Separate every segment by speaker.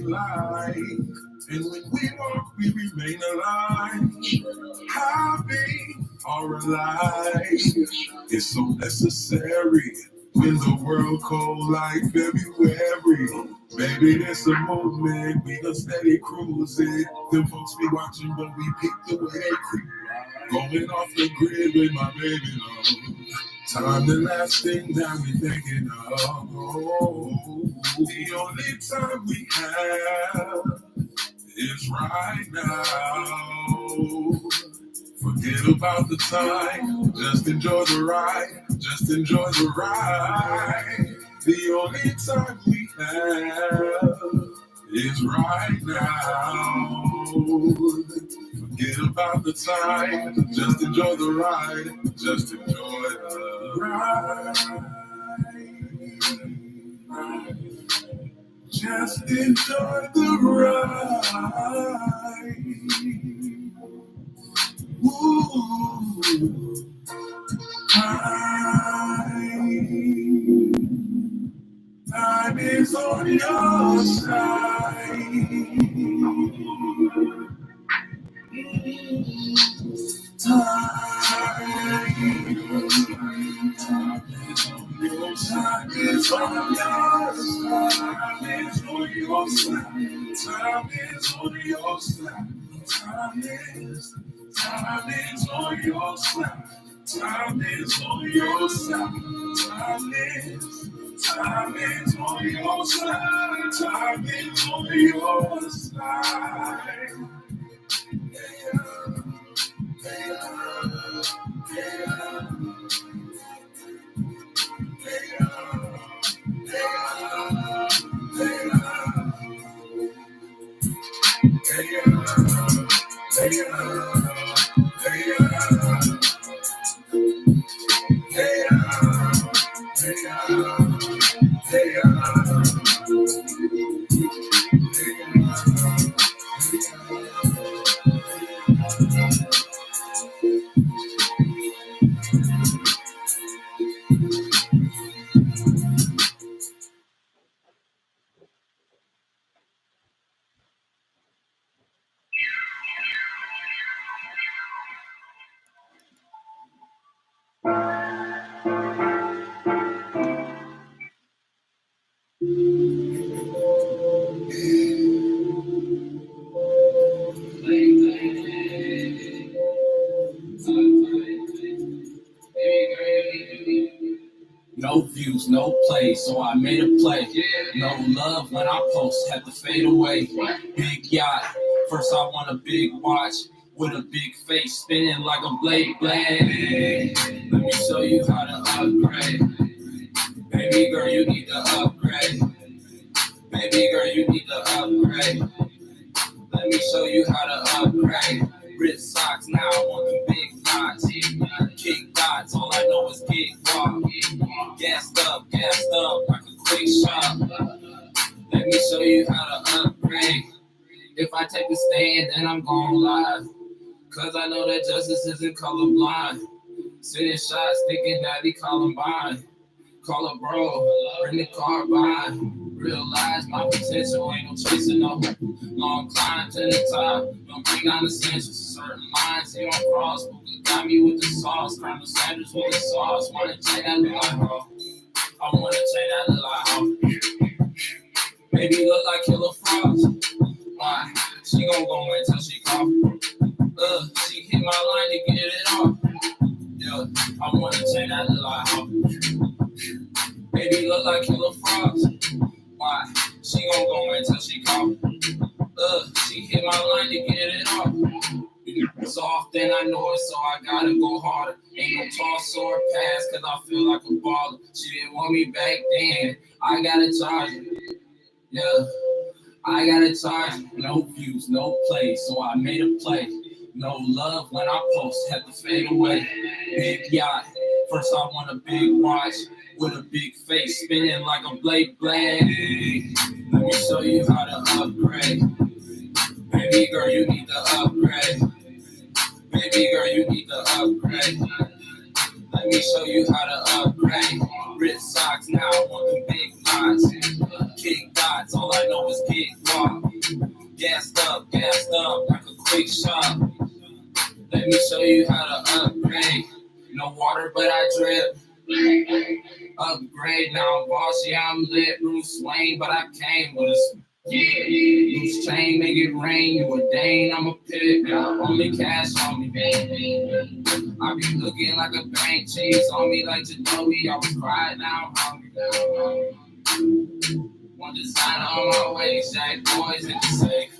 Speaker 1: life. And when we walk, we remain alive. Happy or alive. It's so necessary when the world cold like February. Baby, it's a movement, we done steady cruising. Them folks be watching, but we pick the way they creep. Going off the grid with my baby love. Time the last thing that we thinking of. The only time we have is right now. Forget about the time, just enjoy the ride, just enjoy the ride. The only time we have is right now. Forget about the time, just enjoy the ride, just enjoy the ride. Just enjoy the ride. Ooh, time is on your side. Time is on your side. Time is on your side. Time is on your side. Time is on your side. Time is on your side. Time is on your side. Time is on your side.
Speaker 2: No views, no play, so I made a play. No love when I post, had to fade away. Big yacht, first I want a big watch with a big face spinning like a blade. Let me show you how to upgrade. Baby girl, you need to upgrade. Baby girl, you need to upgrade. Let me show you how to upgrade. Rich socks, now I want the big knots. Kick dots, all I know is kick rock. Gassed up like a quick shot. Let me show you how to upgrade. If I take a stand, then I'm gon' lie. Cause I know that justice isn't colorblind. Sitting shots, thinking daddy Columbine. Call a bro, bring the carbine. Realize my potential, ain't no chasing no long climb to the top. Don't bring down the essentials. Certain minds, they don't cross. But got me with the sauce. Colonel Sanders with the sauce. Wanna chain that look like her. I wanna chain that look like her. Baby look like Killer Frost. Why? She gon' go wait till she cough. She hit my line to get it off. Yeah, I wanna chain that look like her. Baby look like Killer Frost. Why? She gon' go wait till she cough. She hit my line to get it off. Soft and I know it, so I gotta go harder. Ain't no toss or pass, cause I feel like a baller. She didn't want me back then, I gotta charge her. Yeah, I gotta charge her. No views, no play, so I made a play. No love when I post, had to fade away. Big yacht, first I want a big watch with a big face spinning like a blade. Let me show you how to upgrade. Baby girl, you need to upgrade. Baby girl, you need to upgrade. Let me show you how to upgrade. Rich socks, now I want the big knots. Kick dots, shots, all I know is get rocked. Gassed up like a quick shot. Let me show you how to upgrade. No water, but I drip. Upgrade, now I'm bossy, I'm lit. Bruce Wayne, but I came with a loose chain, make it rain. You a Dane, I'm a pit. Got only cash on me, baby. I be looking like a bank, cheese on me like Ginobili. I was riding out hungry. One designer on my waist, Jack Boys in the safe.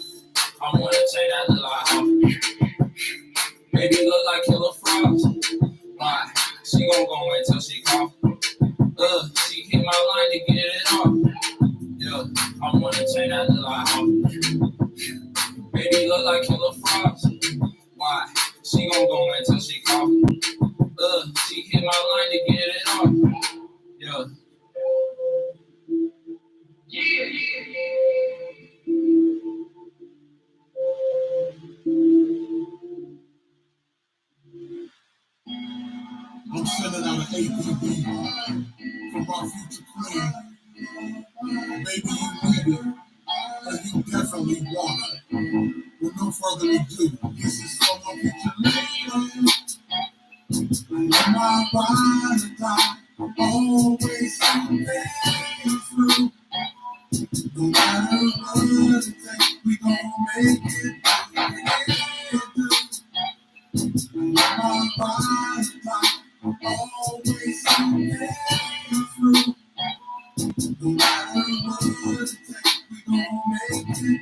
Speaker 2: I wanna change that look like home. Baby look like Killer Frost. Why? She gon' go wait till she call. She hit my line to get it off. Yeah, I wanna change that look like home. Baby look like Killer Frost. Why? She gon' go wait till she call. She hit my line to get it off. Yeah.
Speaker 1: I'm sending out an APB from my future queen. Maybe you need it, and you definitely want it. With no further ado, this is from my future lady. My ride or die, always something through. No matter what it takes, we gon' make it. My ride or die, always something through. No matter what it takes, we gon' make it.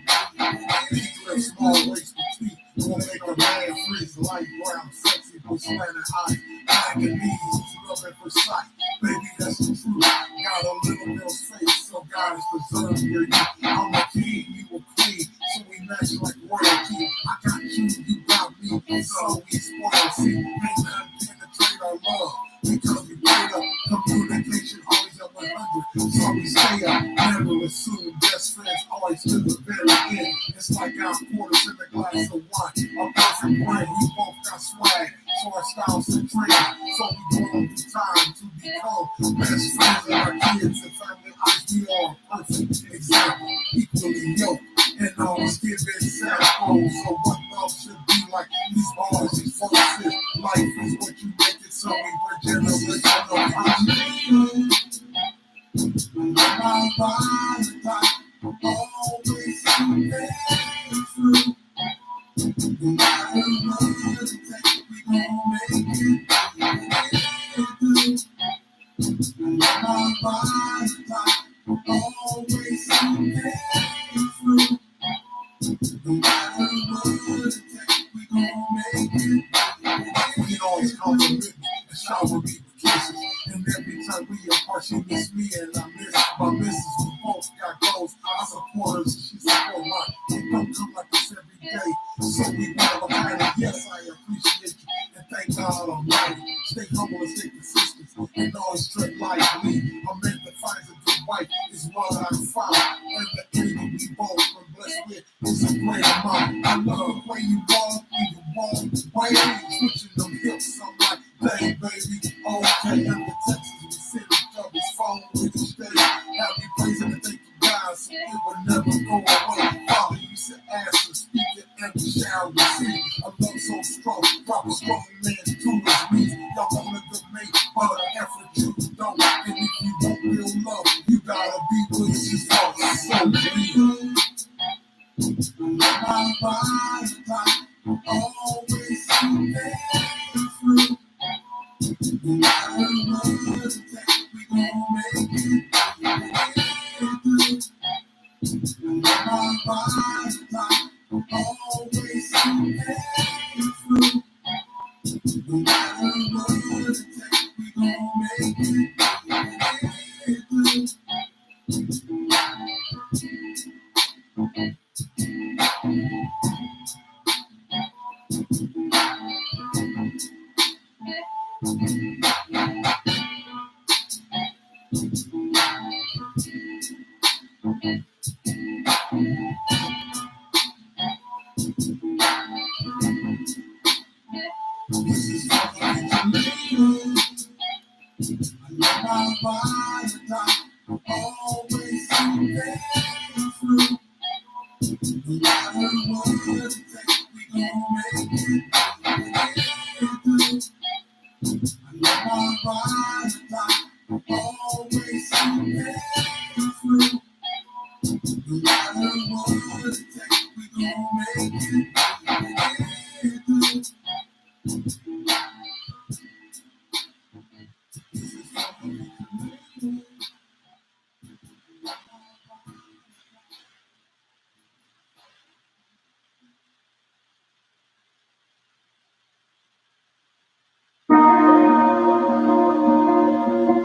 Speaker 1: These are small ways for feet. Gonna make a man freeze light brown, sexy, with slanted eyes. Black and knees, love at first sight. Baby, that's the truth. Got a little girl's face, so God is preserved your youth. I'm a king, you a queen, so we match like royalty. I got you, you got me, so we spoil. See, ain't nothing penetrate our love, because we played up. Communication always at 100, so we stay up. Never assume best friends always to the very end. It's like our quarters in a glass of wine. Our perfect brand, we both got swag, so our styles are trained. So we go on through time to become best friends of our kids and family. We are a perfect example, equally yoked, and always give it samples. So what love should be like? These bars, these forces. Life is what you make it, so we regenerate. My body type, always something through. No matter what it takes, we gon' make it. My body type, always something through. No matter what it takes, we gon' make it. You always compliment me and shower me with kisses. And every time we apart, she miss me and I miss my missus. We both got goals. I support her, so she support mine. It don't come like this every day. So we never mind it. Yes, I appreciate you. And thank God Almighty. Stay humble and stay consistent. And always tread lightly. A man that finds a good wife is what I found. And the enemy we both were blessed with is a great amount. I love the way you walk in the wrong way. Switching them hips, I'm like, dang, baby. Okay, and the Texas, we sit each other's phone with each day. Have you praising and thanking God, so it will never go away. Father, you said ask and speak it, and we shall receive. A love so strong, drop a strong man to his knees. Y'all want a good mate, but an effort you don't. And if you want real love, you gotta be with his heart. So real. My body type, always something through. No matter what it takes, we gon' make it. My body type, always something through. No matter what it takes, we gon' make it. This is for the my body type, always something No matter what it takes, we gon' make it. I know I'm right, always through. No matter what it takes, we gon' make it.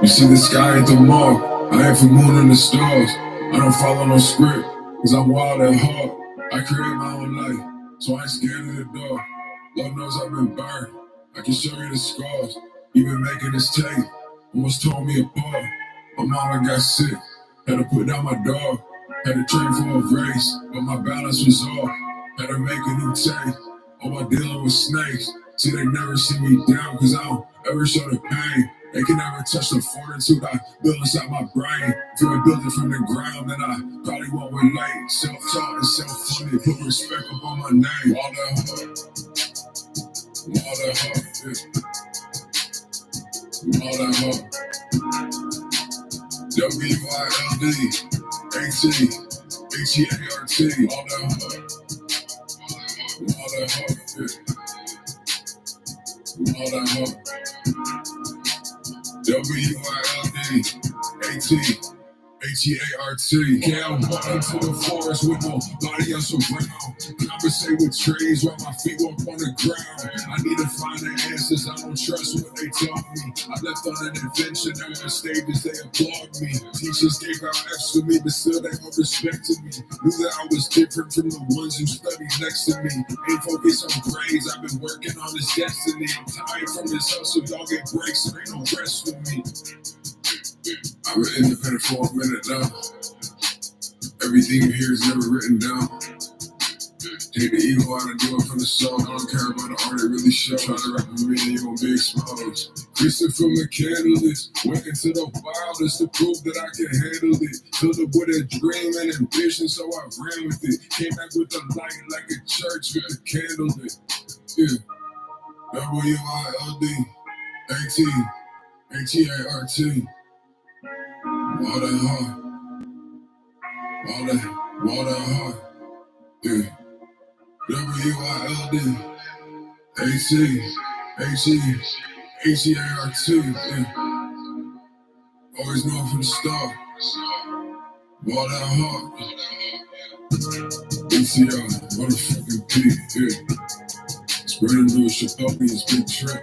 Speaker 1: You see the sky at the mall, I ain't for moon and the stars. I don't follow no script, cause I'm wild at heart. I create my own life, so I ain't scared of the dark. Lord knows I've been burned, I can show you the scars. Even making this tape almost tore me apart. My mama got sick, had to put down my dog. Had to train for a race, but my balance was off. Had to make a new tape, oh, I'm dealing with snakes. See, they never see me down, cause I don't ever show the pain. They can never touch the fortitude I build inside my brain. If I build it from the ground, then I probably won't relate. Self-taught and self-funded, put respect up on my name. All that heart, all that heart, yeah. All that heart. W-I-L-D, A-T, H-E-A-R-T. All that heart, all that heart, yeah. All that heart. W-I-L-D, A-T, H-E-A-R-T. Yeah, I'm walking to the forest with nobody else around. Conversate with trees while my feet walk on the ground. I need to find the answers, I don't trust what they taught me. I left on an adventure, now on stages they applaud me. Teachers gave out F's to me, but still they all respected me. Knew that I was different from the ones who studied next to me. Ain't focused on grades, I've been working on this destiny. I'm tired from this hustle, y'all get breaks, so ain't no rest for me. I've been independent for a minute now. Everything you hear is never written down. Take the ego out and do it from the soul. I don't care about the art, it really show. Try to rap with me and you gon' be exposed. Creasing from the catalyst, waking to the wildest to prove that I can handle it. Filled up with a dream and ambition, so I ran with it. Came back with the light like a church with the candle lit. Yeah. W-I-L-D, A-T, H-E-A-R-T. All that hard, all that hard, yeah. W-I-L-D, A-T, H-E, H-E-A-R-T, yeah. Always know from the start, all that hard. ATR, motherfucking P, yeah. Spreading news should help me, it's big trip.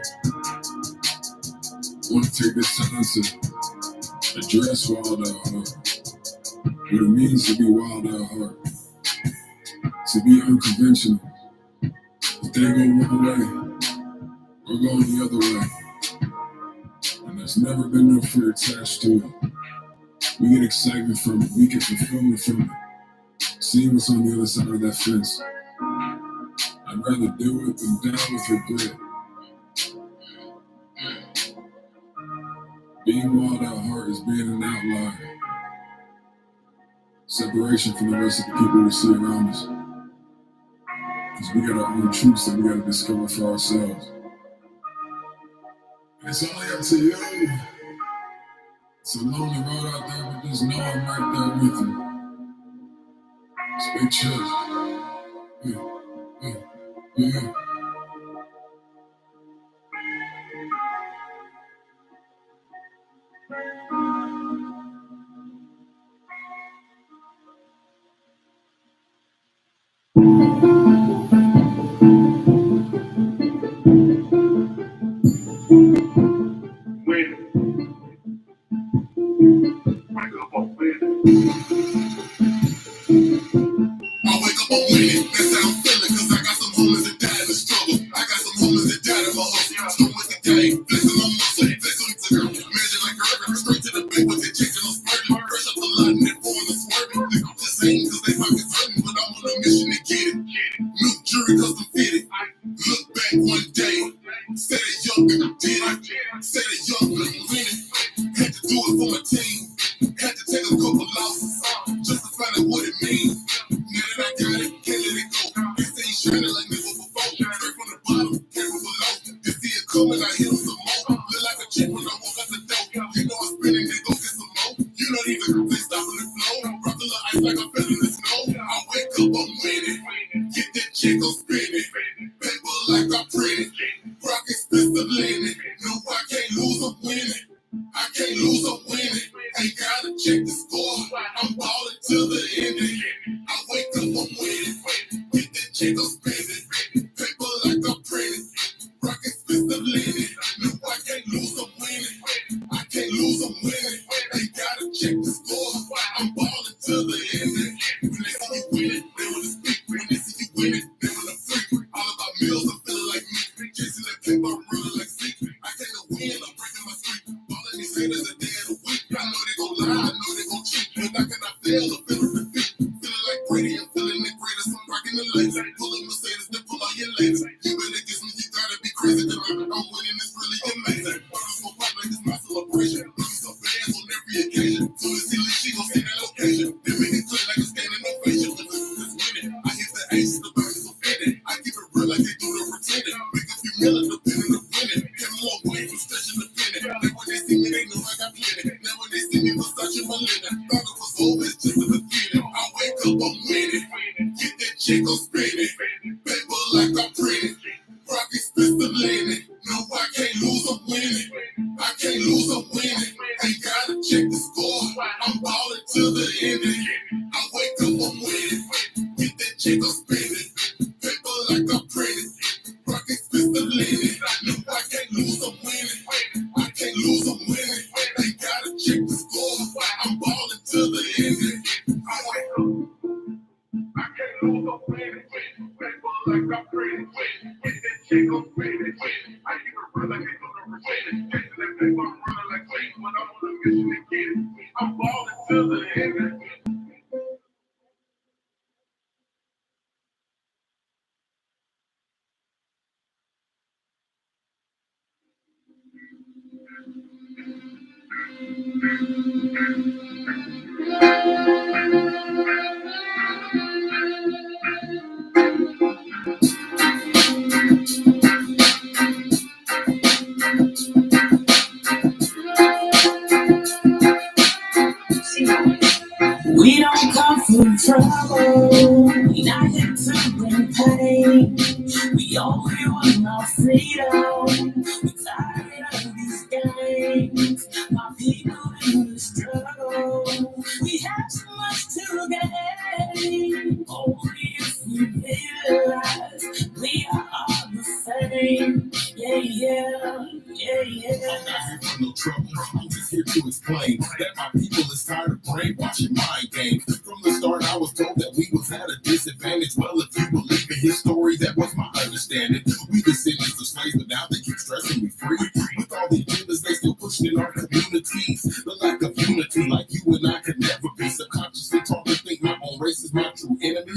Speaker 1: Wanna take this time to address wild at heart. What it means to be wild at heart. To be unconventional. If they go one way, we're going the other way. And there's never been no fear attached to it. We get excitement from it, we get fulfillment from it. Seeing what's on the other side of that fence. I'd rather do it than die with regret. Being wild at heart is being an outlier. Separation from the rest of the people we see around us. Because we got our own truths that we got to discover for ourselves. And it's only up to you. It's a lonely road out there, but just know I'm right there with you. Stay chill. Yeah. up, I'm winning. Get that check, I'm spinning. Paper like I'm printing. Rock expensive linen. No, I can't lose, I'm winning. I can't lose, I'm winning. Ain't gotta check the score. I'm ballin' till the ending. I wake up, I'm winning. Get that check, I'm spinning. Paper like I'm printing. Rock expensive linen. No, I can't lose, I'm winning. I can't lose, I'm winning. Ain't gotta check the score. I'm ballin' till the ending. When they see you winning, they wanna speak. When they see you winning, they wanna freak. All about meals, I'm feeling like me. Chasing that paper, I'm running like sleep. I take a win, I'm breaking my streak. All of these haters a day of the week. I know they gon' lie, I know they gon' cheat. But I cannot fail, I'm feeling defeat. Feeling like Brady, I'm feeling the greatest. I'm rocking the laser. Pulling Mercedes, then pull out your laser. You better guess me, you gotta be crazy. Cause I'm winning, it's really amazing. Brothers gon' pop like it's my celebration. Looking so fast on every occasion. Soon as he leaves, she gon' see that location. Then make it clear like a standing ovation. But this winning, I hit the ace, the back is offended. I keep it real like they do the pretending. Make a few million, depending on winning. Came a long way from stretching the penny. Then when they see me, they know I got plenty. Now when they see me, Versace my linen. Thought it was over, it's just a beginning. I wake up, I'm winning. Get that check, I'm spinning. Paper like I'm printing. Rock expensive linen. No, I can't lose, I'm winning. I can't lose, I'm winning. Ain't gotta check the score. I'm ballin' till the ending. I wake up, I'm winning. Get that check, I'm spinning. Paper like I'm printing. Rock expensive linen. No, I can't lose, I'm winning. I can't lose, I'm winning. Ain't gotta check the score. I'm ballin' till the ending. I wake up. I can't lose, I'm winning. Paper like I'm printing. Get that check, I'm spinning. I keep it real like they do the pretending. Chasing that paper, I'm running like Clayton. But I'm on a mission to get it. I'm ballin' till the ending.
Speaker 2: We don't come from trouble. We not here to bring pain. We only want our freedom. We tired of these games. My people in the struggle. We have so much to gain. Only if we realize we are all the same. Yeah, yeah, yeah, yeah. I'm not here for no trouble. I'm just here to explain that my people is tired of brainwashing mind games. From the start, I was told that we was at a disadvantage. Well, if you believe in his story, that was my understanding. We descendants of slaves, but now they keep stressing we free. With all the agendas they still pushing in our communities, the lack of unity, like you and I could never be. Subconsciously taught to think my own race is my true enemy.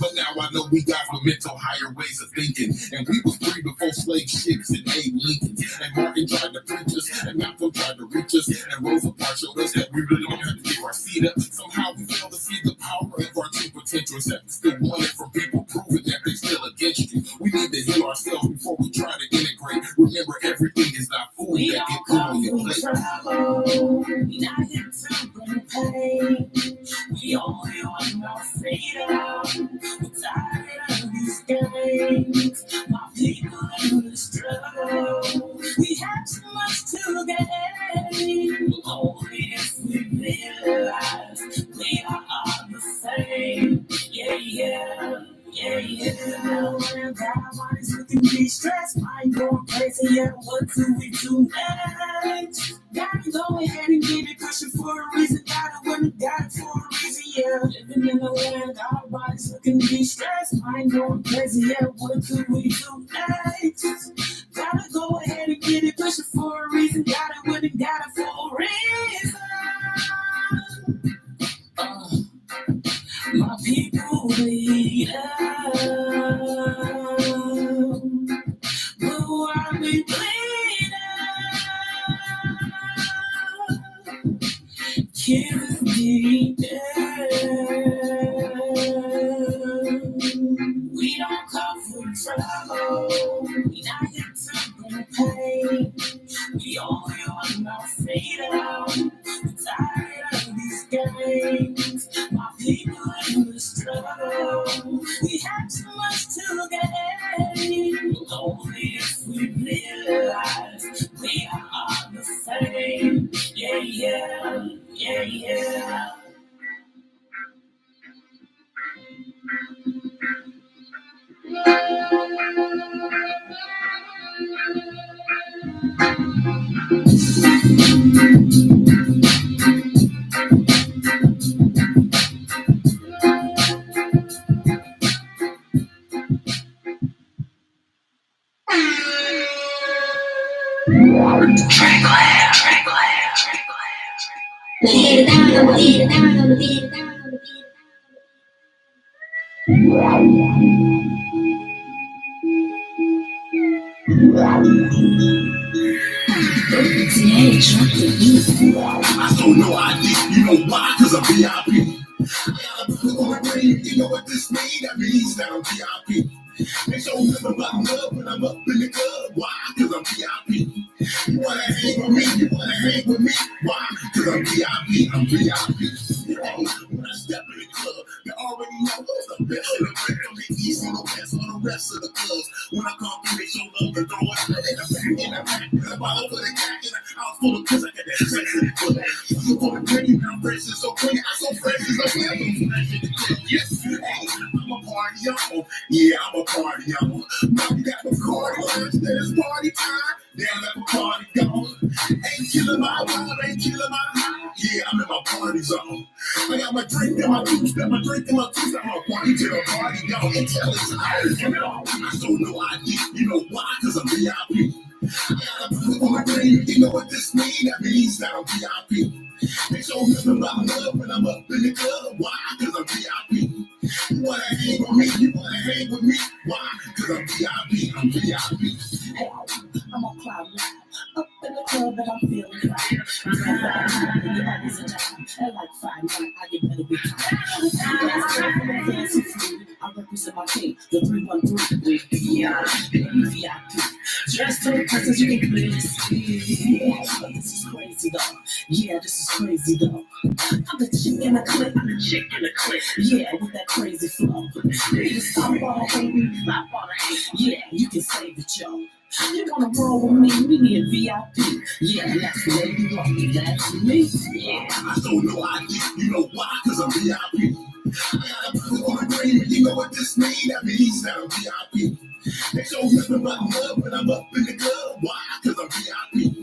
Speaker 2: But now I know we got for mental higher ways of thinking, and we was free before slave ships and Abe Lincoln. And Martin tried to preach us, and Malcolm tried to reach us, and Rosa Parks showed us that we really don't have to give our seat up. Somehow we fail to see the power of our true potential, except still want it from people proving that they still against you. We need to heal ourselves before we try to integrate. Remember, everything is not food that get put on your plate. We not here to bring pain. We only want our freedom. We're tired of these games. My people in the struggle. We have so much to gain. Only if we realize we are all the same. Yeah, yeah. Yeah, yeah. God is looking me stressed. Mind going crazy. Yeah, what do we do next? Gotta go ahead and get it pushing for a reason. Gotta win it, got it for a reason. Yeah, living in a land. Our bodies looking me stressed. Mind going crazy. Yeah, what do we do next? Gotta go ahead and get it pushing for a reason. Gotta win it, got it for a reason. My people bleed out. Will I be bleeding out? Kill me down. We don't come from trouble. We not here to bring pain. We only want our freedom. We're tired of these games. My people in the struggle. We have too much to gain. Only if we realize we are all the same. Yeah, yeah, yeah, yeah. I don't know ID, you know why? Cause I'm VIP. You know what this means? That means that I'm VIP. They show me about love when I'm up in the club. Why? Cause I'm VIP. You wanna hang with me? You wanna hang with me? Why? Cause I'm VIP. I'm VIP. Hey, when I step in the club, they already know who's the best of the best. From the east and the west, all the rest of the clubs. When I come through, they show love and throw it out in the back, in the bottle for the cat, in the house full of kids. I got that sex in the club. You wanna bring you down, fresh and so clean. I'm so fresh and so clean. I'm so fresh in the club. Yes, hey, I'm a party y'all. Yeah, I'm a party y'all. Now we got the party lines, then it's party time. Damn, let the party go. Ain't killing my vibe, ain't killing my high. Yeah, I'm in my party zone. I got my drink and my juice, got my drink and my juice. I'm a party to the party go. Until it's out, give it all. I show no ID, you know why? Cause I'm VIP. I got a blue on my brain, you know what this means? That means that I'm VIP. They show me about love when I'm up in the club. Why? Cause I'm VIP. You wanna hang with me? You wanna hang with me? Why? Cause I'm VIP. I'm VIP. Hey, I'm on cloud nine. Up in the club and I'm feeling fine. You're always a dime. And like 5'9", I get better with time. Fancy food. I represent my team. The 313 with VIP. Dressed to the presence you can clearly see. Yeah, this is crazy though. Yeah, this is crazy though. I'm the chick in the clip. I'm the chick in the clip. Yeah, with that crazy flow. You stop all the hate, stop all the hate. Yeah, you can save it, yo. You wanna roll with me? We need a VIP. Yeah, that's Lady Luck. That's me. Yeah, I don't know ID. You know why? Cause I'm VIP. I got a blue on my brain. You know what this means? That means that I'm VIP. They show me about love when I'm up in the club. Why? Cause I'm VIP.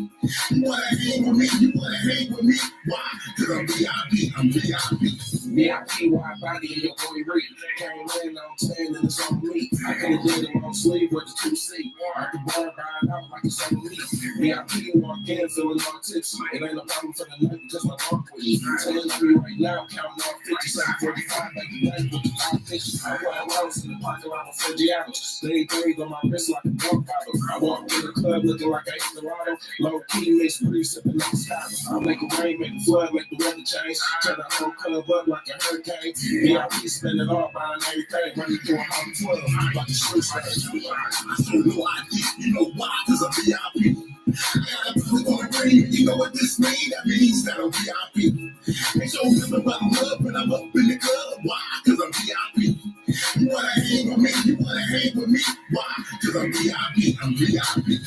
Speaker 2: You wanna hang with me? You wanna hang with me? Why? Cause I'm VIP. I'm VIP. VIP, wide body in your boy Reed. Came in on 10 and it's on me. I could've did it long sleeve with the 2C. I could bar ride out like it's on me. VIP walk in feeling all tipsy. It ain't a problem for the night because my dog with me. Telling me right now, counting off 57, 45 like the night with the 5 pitches. I wear rounds in the pocket around 40 hours. They three on my wrist like a dog bottle. I walk in the club looking like I ate Dorado. Low key mix pretty sipping like a style. I make it rain, make it flood, make the weather change. Turn the whole club up like a hurricane. VIP spend it all buying everything. Running through a hot 12 like a street stage. I show no ID, you know why? Cause I'm VIP. I got a blue on my brain, you know what this means? That means that I'm VIP. They show me about love when I'm up in the club. Why? Cause I'm VIP. You wanna hang with me? You wanna hang with me? Why? Cause I'm VIP. I'm VIP.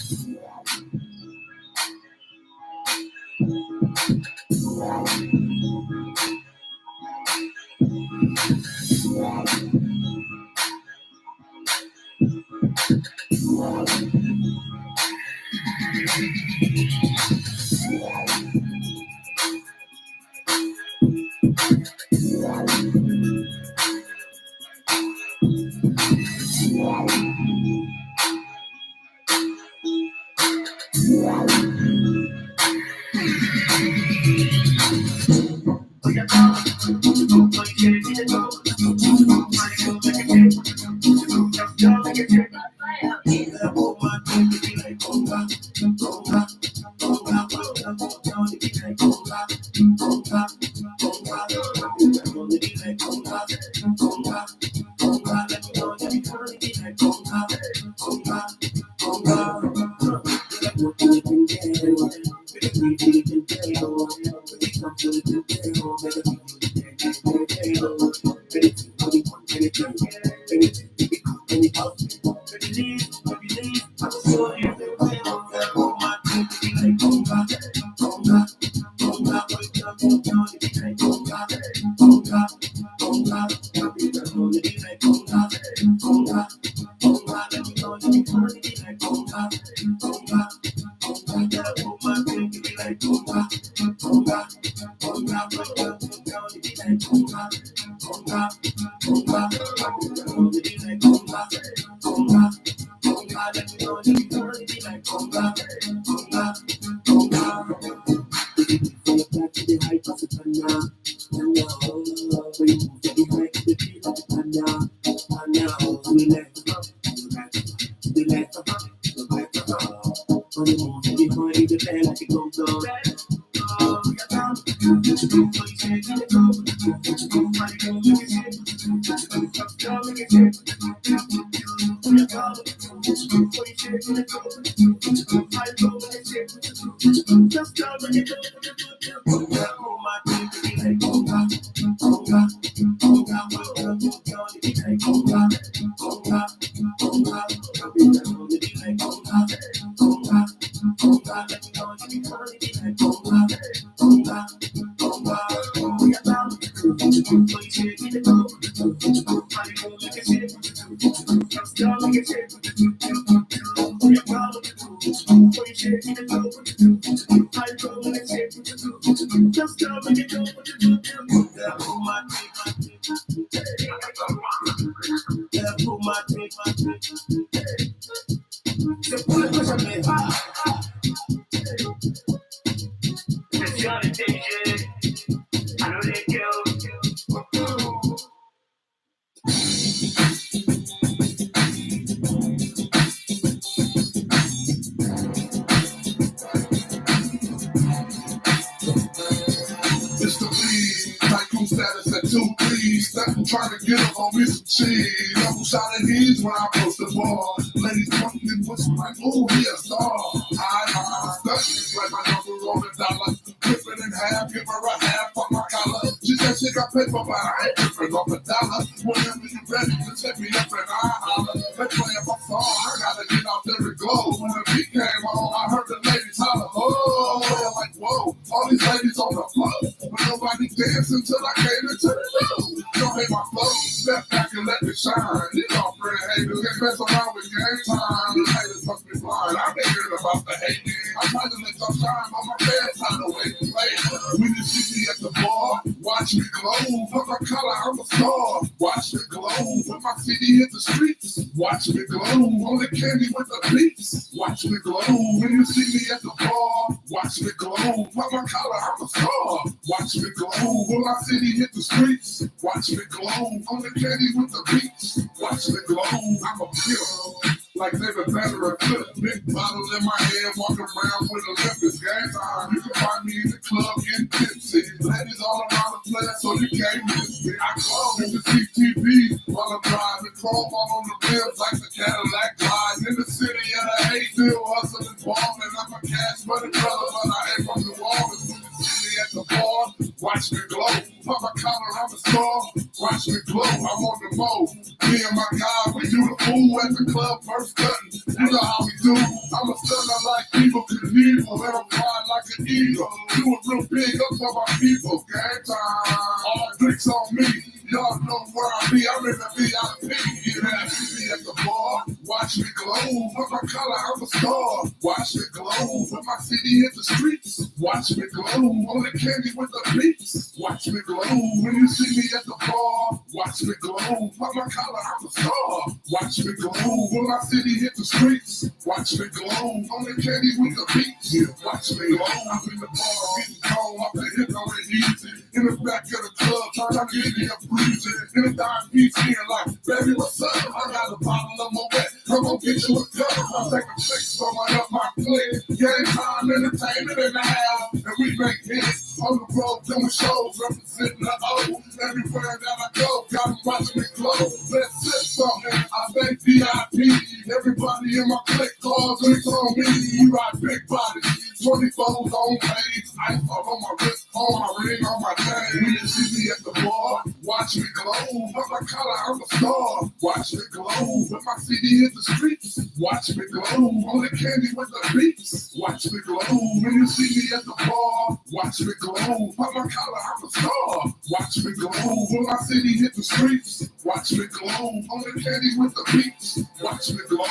Speaker 1: It's the lead, tycoon status at 2 3. Step trying to get up on me some cheese. Double shot at he's when I post the ball. Ladies pointing and pushing like, ooh, he a star. I'm studying like my number on the dollar. Ripping in half, give her a half on my collar. She said she got paper, but I ain't ripping off a dollar. Whenever you ready, just hit me up and I holler. Let's play my song, I gotta get out there and glow. When the beat came on, I heard the ladies holler, oh, I'm like, whoa, all these ladies on the floor. But nobody dancing till I came into the room. Don't hate my flow, step back and let me shine. These all pretty haters can't mess around with game time. These haters must be blind, I ain't hearing about the hate. I'm trying to let y'all shine, but my fans trying to wait and play. When you see me at the bar, watch me glow. Put my collar, I'm a star. Watch me glow. When my CD hit the streets, watch me glow. On the candy with the beats, watch me glow. When you see me at the bar, watch me glow. Put my collar, I'm a star. Watch me glow. When my CD hit the streets, watch me glow. On the candy with the beats, watch me glow. I'm a killer. Like David Banner and Flip, big bottle in my hand, walking around with Olympus. Game time, you can find me in the club getting tipsy. Ladies all around the place, so you can't miss me. I call in the CTV while I'm driving, chrome all on the rims like the Cadillac drives. In the city of the hate, still hustling, balling. I'm a cash money brother, but I ain't from New Orleans. When you see me at the bar, watch me glow. Put my collar, I'm a star. Watch me glow, I'm on the move. Me and my guy, we do the fool at the club first cutting. You know how we do. I'm a stunner like people could need. And I'm flying like an eagle. Do it real big up for my people. Game time. All drinks on me. Y'all know where I be. I'm in the VIP. Yeah, see me at the bar. Watch me glow. Put my collar, I'm a star. Watch me glow. Put my CD hit the streets. Watch me glow. On the candy with the beats. Watch me glow. When you see me at the bar, watch me glow. Put my collar, I'm a star. Watch me glow. When my CD hit the streets. Watch me glow. On the candy with the beats. Yeah, watch me glow. I'm in the bar, getting cold. Up the hip on it easy. In the back of the club, trying to get me a breezy. In the diabetes, like, baby, what's up? I got a bottle of my wet. I'm gonna get you a cup. I'll take a fix, throwing up my clip. Game time, entertainment in the house. And we make hits on the road, doing shows, representing the O. Everywhere that I go, got them watching me glow. Let's sip something. I thank VIP. Everybody in my clique calls drinks on me. You ride big bodies, 24s on page. Ice on my wrist, on my ring, on my chain. When you see me at the bar, Watch me glow, with my collar, I'm a star. Watch me glow, when my CD hit the streets. Watch me glow, on the candy with the beats. Watch me glow, when you see me at the bar. Watch me glow, with my collar, I'm a star. Watch me glow, when my CD hit the streets. Watch me glow, on the candy with the beats. Watch me glow.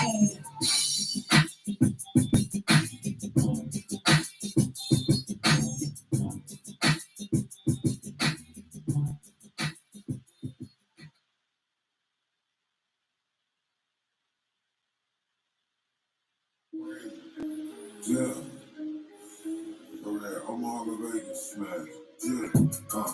Speaker 1: Yeah. Over there, Omaha, Vegas, smash. Yeah.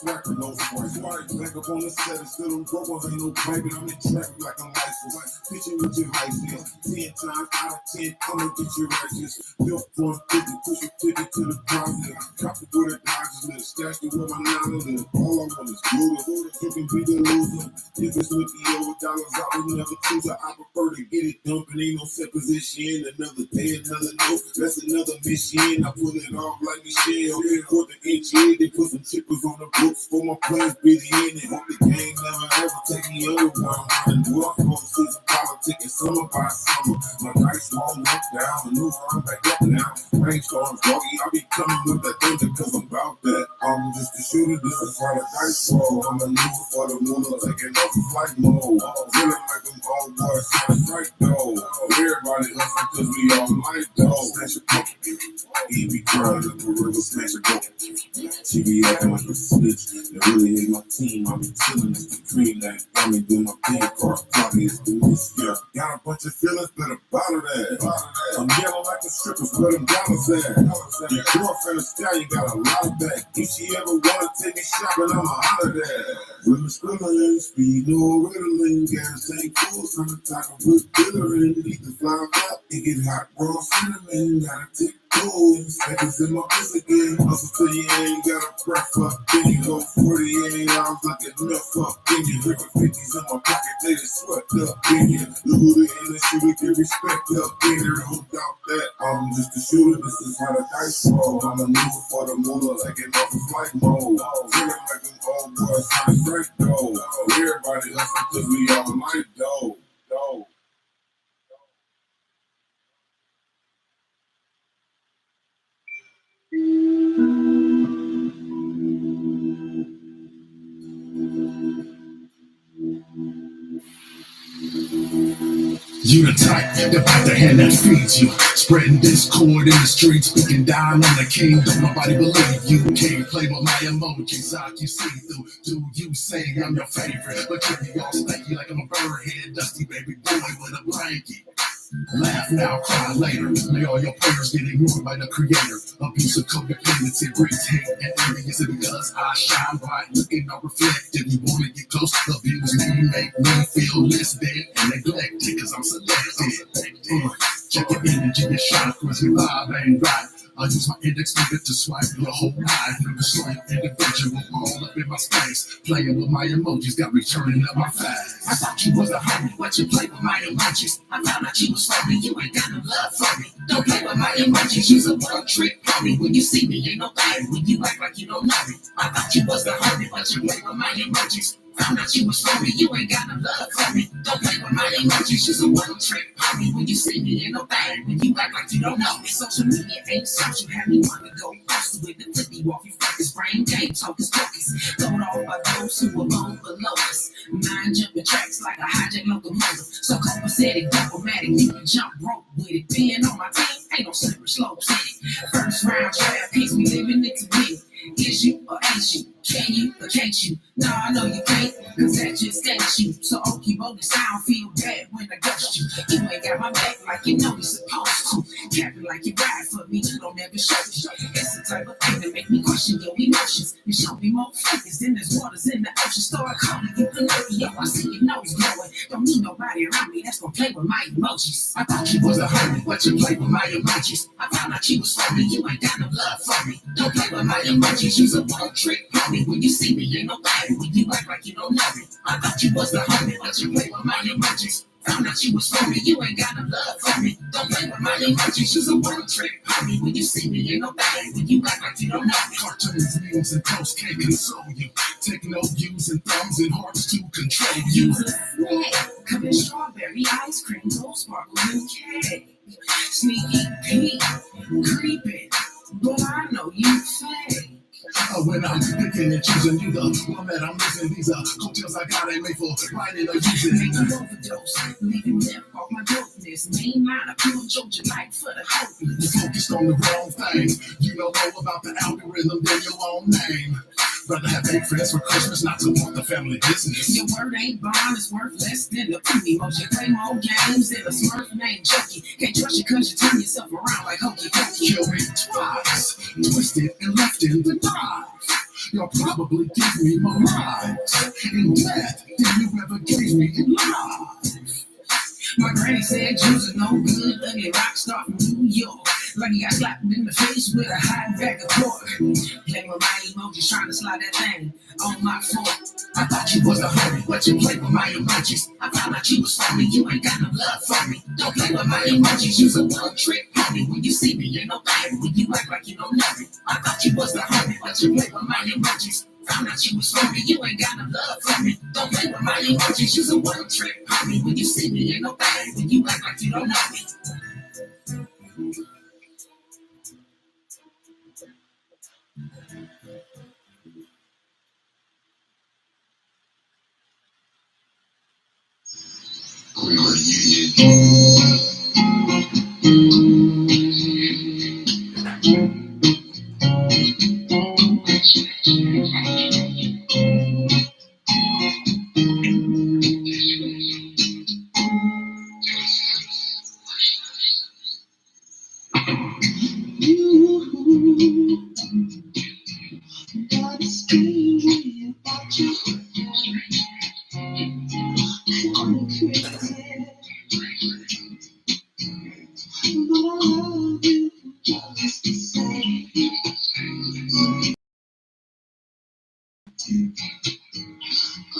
Speaker 1: Swacking no voice, white back up on the set and still I'm broke, ain't no piping, I'm in traffic like I'm licensed. Pitching with your license, 10 times out of 10, I'ma get your righteous. Built 150, push a ticket to the positive. Drop it with a Dodgers list, stash it with my 9 live. All I want is good, you can be the loser. If it's looking over dollars, I would never choose it. I prefer to get it dumping, ain't no set position. Another day, another note, that's another mission. I pull it off like Michelle. For the inch in, they put some chippers on the book. For my plans, busy in it. Hope the game never ever take me over. I'm running walk on season politicking summer by summer. My dice all look down, maneuver, I'm back up now. Rainstorms, doggy, I be coming with that thunder cause I'm about that. I'm just a shooter, this is how the dice roll. I'm maneuver for the moon, taking off the flight mode. Feeling like them old boys sounding right though. Everybody hustling cause we all like though. Smash a pumpkin, he be crying at the river, smash a pumpkin. She be acting like a snitch. They really hate my team. I be chillin', it's the dream that got me do my thing. Cross party is the miss. Yeah, got a bunch of feelings, better bottle that. I'm yellow like the strippers, where them dollars at. Your girlfriend a stallion got a lot of that. If she ever wanna take me shopping, I'ma holler that. Women scribbling, speed no riddling. Gas ain't cool, from the top of with dillering. Need to fly up, it get hot, raw cinnamon. Gotta tick. Seconds in my piss again. Hustle till you ain't got a breath up. Then you go 48 hours like enough up. Then you ripping 50s in my pocket, they just swept up. Then you lose the industry to get respect up. Then there no doubt that I'm just a shooter. This is how the dice roll. I'm a mover for the moolah, like it off a flight mode. Feeling like them old boys sound great though. Everybody hustle cause we all like dough. You the type that bite the hand that feeds you. Spreading discord in the streets, speaking down on the king. Don't nobody believe you. Can't play with my emojis, I can see through. Do you say I'm your favorite? But you be all stanky like I'm a birdhead, dusty baby boy with a blanket. Laugh now, cry later. May all your prayers get ignored by the creator. Abuse of codependency breeds hate and envy. Is it because I shine bright, looking all reflective? You wanna get close, abuse me, make me feel less dead and neglected, cause I'm selected. Check your energy, your chakras, your vibe ain't right. I use my index finger to swipe your whole life. From the strength individual all up in my space. Playing with my emojis, got me turning up my face. I thought you was a homie, but you play with my emojis. I found out you was phony, you ain't got no love for me. Don't play with my emojis, you's a one trick pony. When you see me, ain't no thing. When you act like you don't know me. I thought you was the homie, but you play with my emojis. Found out you was phony, you ain't got no love for me. Don't play with my emojis, you's a one trick pony. When you see me, ain't no thing. When you act like you don't know me. Social media ain't social, have me wanna go postal with the flip you off. You focus, brain game, talk is focus. Thrown off by those who are long below us. Mind jumping tracks like a hijack locomotive. So copacetic, diplomatic, you can jump rope with it. Being on my team, ain't no slippery slopes in it. First round draft piece, we living it to me. Is you or ain't you? Can you or can't you? No, I know you can't, cause that just ain't you. So okie bogus, I don't feel bad when I ghost you. You ain't got my back like you know you're supposed to. Capping like you ride for me, you don't ever show me. It's the type of thing that make me question your emotions. You show me more focus than there's waters in the ocean. Start calling you Pinocchio, I see your nose glowing. Don't need nobody around me that's gonna play with my emojis. I thought you was a homie, but you play with my emojis. I found out you was phony, you ain't got no love for me. Don't play with my emojis, you's a one trick pony. When you see me, ain't no thing. When you act like you don't know me. I thought you was the homie, but you play with my emojis. Found out you was phony, you ain't got no love for me. Don't play with my emojis, you's a one trick pony. When you see me, ain't nobody. When you act like you don't know me. Cartoons, memes, and posts can't console you. Take no views and thumbs and hearts to control you. You's a snake, covered strawberry ice cream, no sparkle and cake. Sneaky Pete, creeping, but I know you fake. When I'm picking and choosing, you the one that I'm using. These coattails I got ain't made for writing or using. Take an overdose, leaving left off my dopeness. Main line, I feel Georgia like for the hopeless. You focused on the wrong thing. You don't know about the algorithm, then your own name. Rather have 8 friends for Christmas, not to want the family business. Your word ain't bond, it's worth less than the penny. Most you play more games than a Smurf named Chucky. Can't trust you cause you turn yourself around like hokey pokey. Kill me twice, twisted and left in the drive. You'll probably give me my life in death than you ever gave me in life. My granny said Jews are no good, ugly rock star from New York. Like he got slapped in the face with a hot bag of pork. Play with my emojis, trying to slide that thing on my fork. I thought you was a homie, but you play with my emojis. I found out you was phony, you ain't got no love for me. Don't play with my emojis, you's a one trick pony. When you see me, ain't nobody. When you act like you don't know me. I thought you was the homie, but you play with my emojis. Found out you was phony, you ain't got no love for me. Don't play with my emojis, you's a one trick pony. When you see me, ain't nobody. When you act like you don't know me.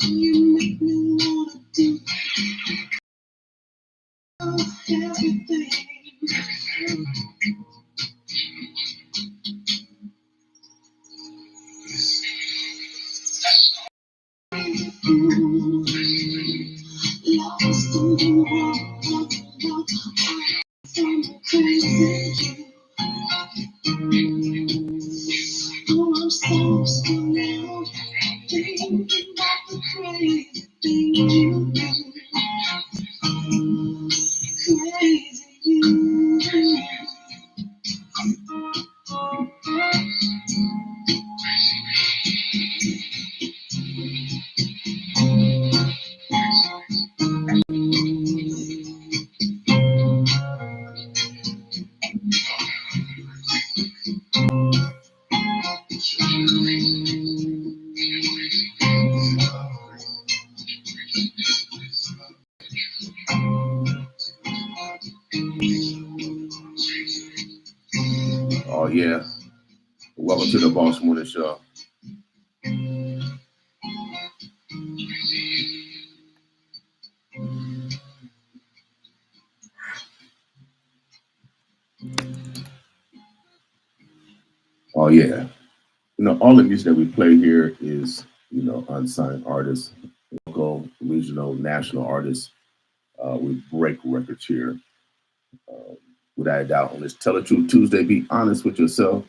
Speaker 1: You make me wanna do everything. Lost in the world, I'm crazy. Oh, I'm so now, thinking about the crazy things you do. Crazy you. Oh yeah. Welcome to the Boss Morning Show. Oh yeah. All the music that we play here is, unsigned artists, local, regional, national artists. We break records here. Without a doubt, on this Tell the Truth Tuesday, be honest with yourself.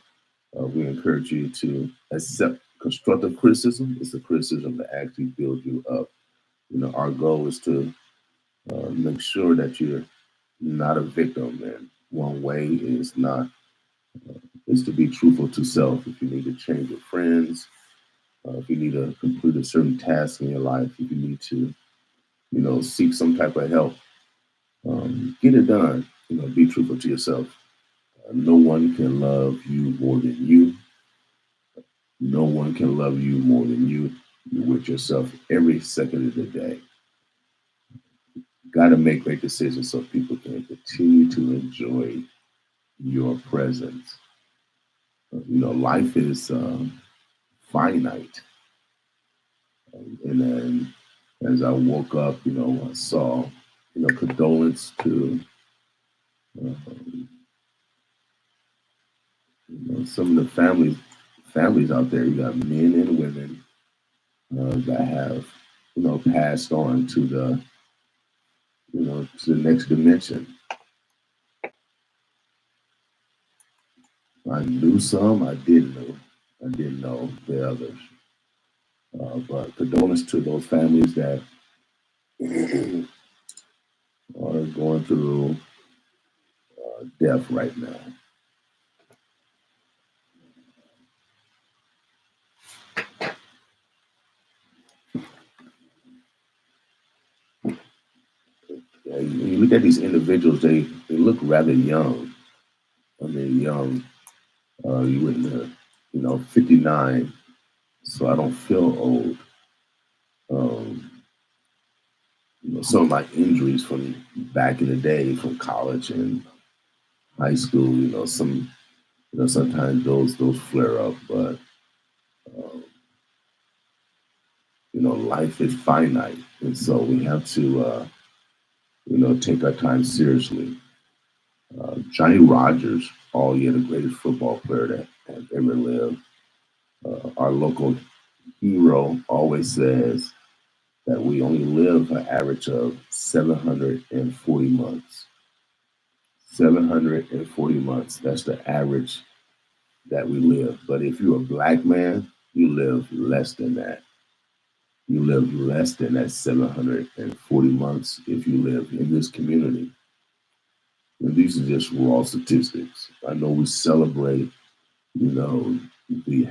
Speaker 1: We encourage you to accept constructive criticism. It's a criticism that actually builds you up. Our goal is to make sure that you're not a victim. And one way is to be truthful to self. If you need to change your friends, if you need to complete a certain task in your life, if you need to, seek some type of help, get it done. Be truthful to yourself. No one can love you more than you. No one can love you more than you. You're with yourself every second of the day. Got to make great decisions so people can continue to enjoy your presence. Life is finite. And then as I woke up, I saw condolence to some of the families out there. You got men and women that have passed on to the next dimension. I knew some, I didn't know the others. But condolence to those families that are going through death right now. Yeah, you look at these individuals; they look rather young. I mean, young. You wouldn't, 59. So I don't feel old. Um, some of my injuries from back in the day, from college and high school, sometimes those flare up, but um, life is finite, and so we have to, take our time seriously. Johnny Rogers, the greatest football player that has ever lived. Our local hero always says that we only live an average of 740 months. 740 months. That's the average that we live. But if you're a black man, you live less than that. You live less than that 740 months if you live in this community. And these are just raw statistics. I know we celebrate, the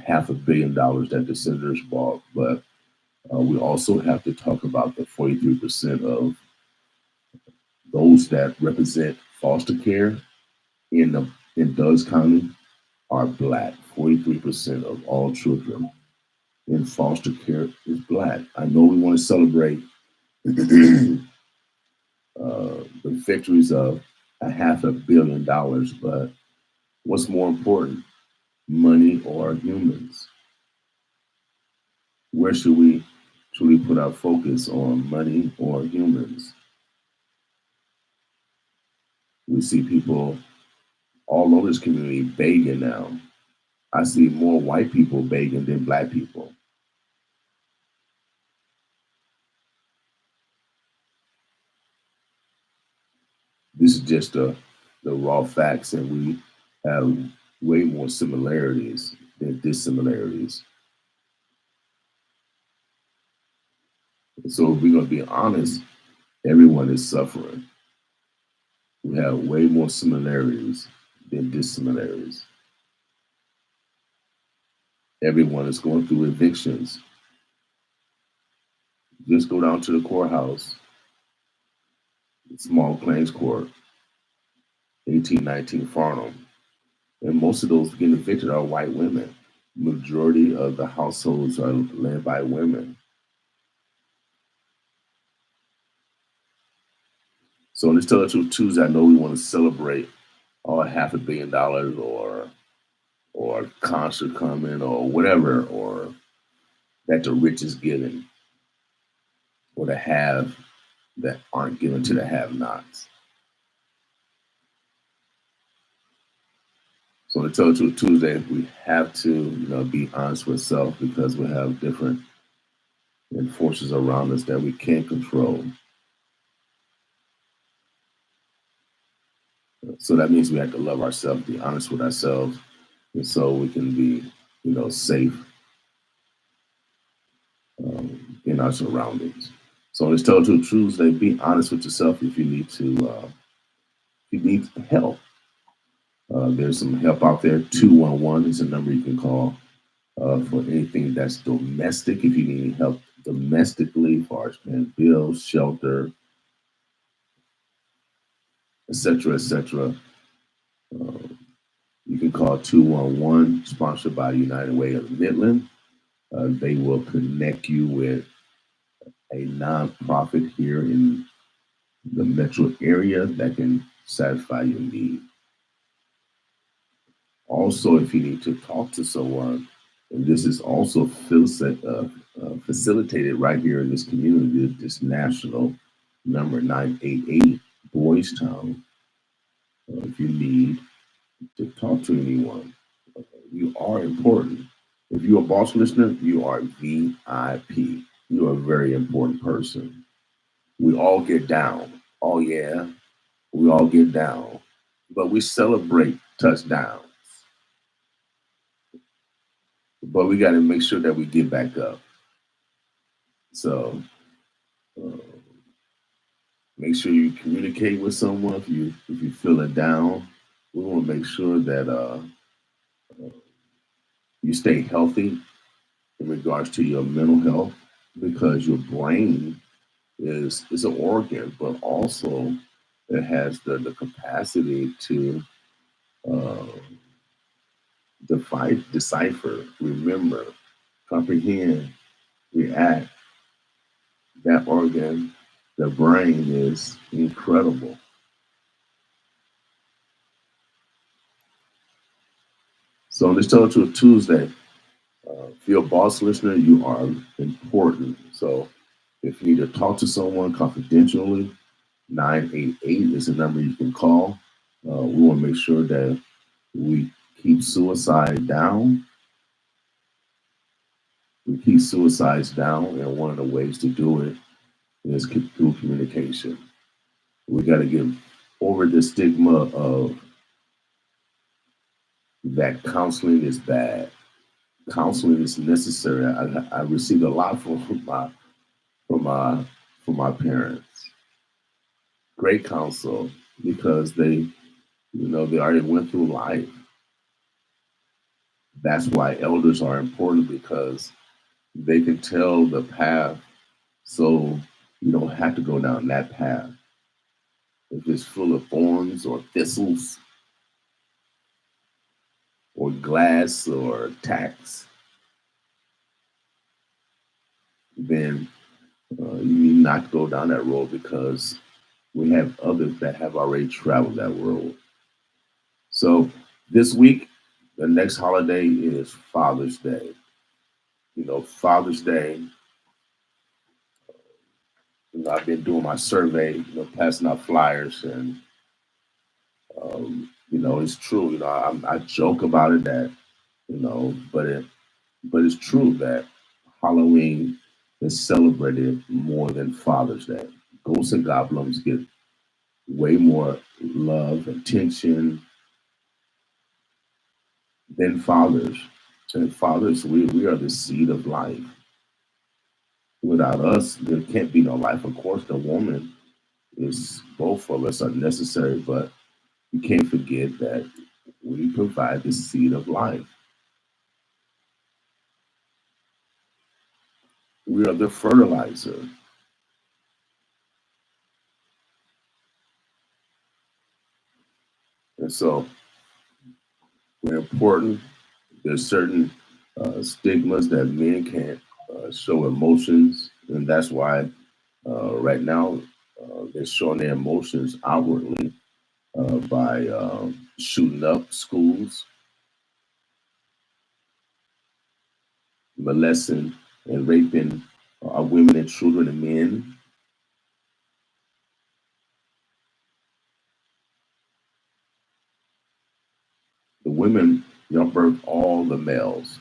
Speaker 1: $500 million that the Senators bought, but we also have to talk about the 43% of those that represent foster care in Dutch County are black. 43% of all children in foster care is black. I know we want to celebrate the victories of $500 million, but what's more important, money or humans? Where should we truly put our focus, on money or humans? We see people all over this community begging now. I see more white people begging than black people. This is just the raw facts, and we have way more similarities than dissimilarities. So if we're going to be honest, everyone is suffering. We have way more similarities than dissimilarities. Everyone is going through evictions. Just go down to the courthouse, small claims court, 1819 Farnham, and most of those getting evicted are white women. Majority of the households are led by women. So on this Tell the Truth Tuesday, I know we want to celebrate $500 million or concert coming or whatever, or that the rich is giving, or the have that aren't given to the have-nots. So on Tell the Truth Tuesday, we have to be honest with self, because we have different forces around us that we can't control. So that means we have to love ourselves, be honest with ourselves, and so we can be, safe in our surroundings. So let's Tell the Truth Tuesday. Be honest with yourself if you need help. There's some help out there. 211 is a number you can call for anything that's domestic. If you need help domestically, as far as paying bills, shelter, etc., etc. You can call 211, sponsored by United Way of Midland. They will connect you with a nonprofit here in the metro area that can satisfy your need. Also, if you need to talk to someone, and this is also facilitated right here in this community, this national number 988 Boys Town. If you need to talk to anyone, you are important. If you're a boss listener, you are VIP. You are a very important person. We all get down. Oh, yeah, we all get down. But we celebrate touchdowns. But we got to make sure that we get back up. So uh, make sure you communicate with someone if you're feeling down. We want to make sure that you stay healthy in regards to your mental health because your brain is an organ, but also it has the capacity to uh, decipher, remember, comprehend, react. That organ, the brain, is incredible. So on this Total Tuesday, if you're a boss listener, you are important. So if you need to talk to someone confidentially, 988 is the number you can call. We want to make sure that we keep suicide down. We keep suicides down, and one of the ways to do it is through communication. We got to get over the stigma of that counseling is bad. Counseling is necessary. I received a lot from my from my parents. Great counsel because they already went through life. That's why elders are important because they can tell the path so you don't have to go down that path. If it's full of thorns or thistles or glass or tacks, then you need not to go down that road because we have others that have already traveled that road. So this week, the next holiday is Father's Day. Father's Day, I've been doing my survey, passing out flyers, and it's true. I joke about it that, but it's true that Halloween is celebrated more than Father's Day. Ghosts and goblins get way more love, attention than fathers. And fathers, we are the seed of life. Without us, there can't be no life. Of course, the woman is, both of us are necessary, but you can't forget that we provide the seed of life. We are the fertilizer. And so we're important. There's certain stigmas that men can't show emotions. And that's why right now they're showing their emotions outwardly by shooting up schools, molesting and raping our women and children and men. The women, birth all the males.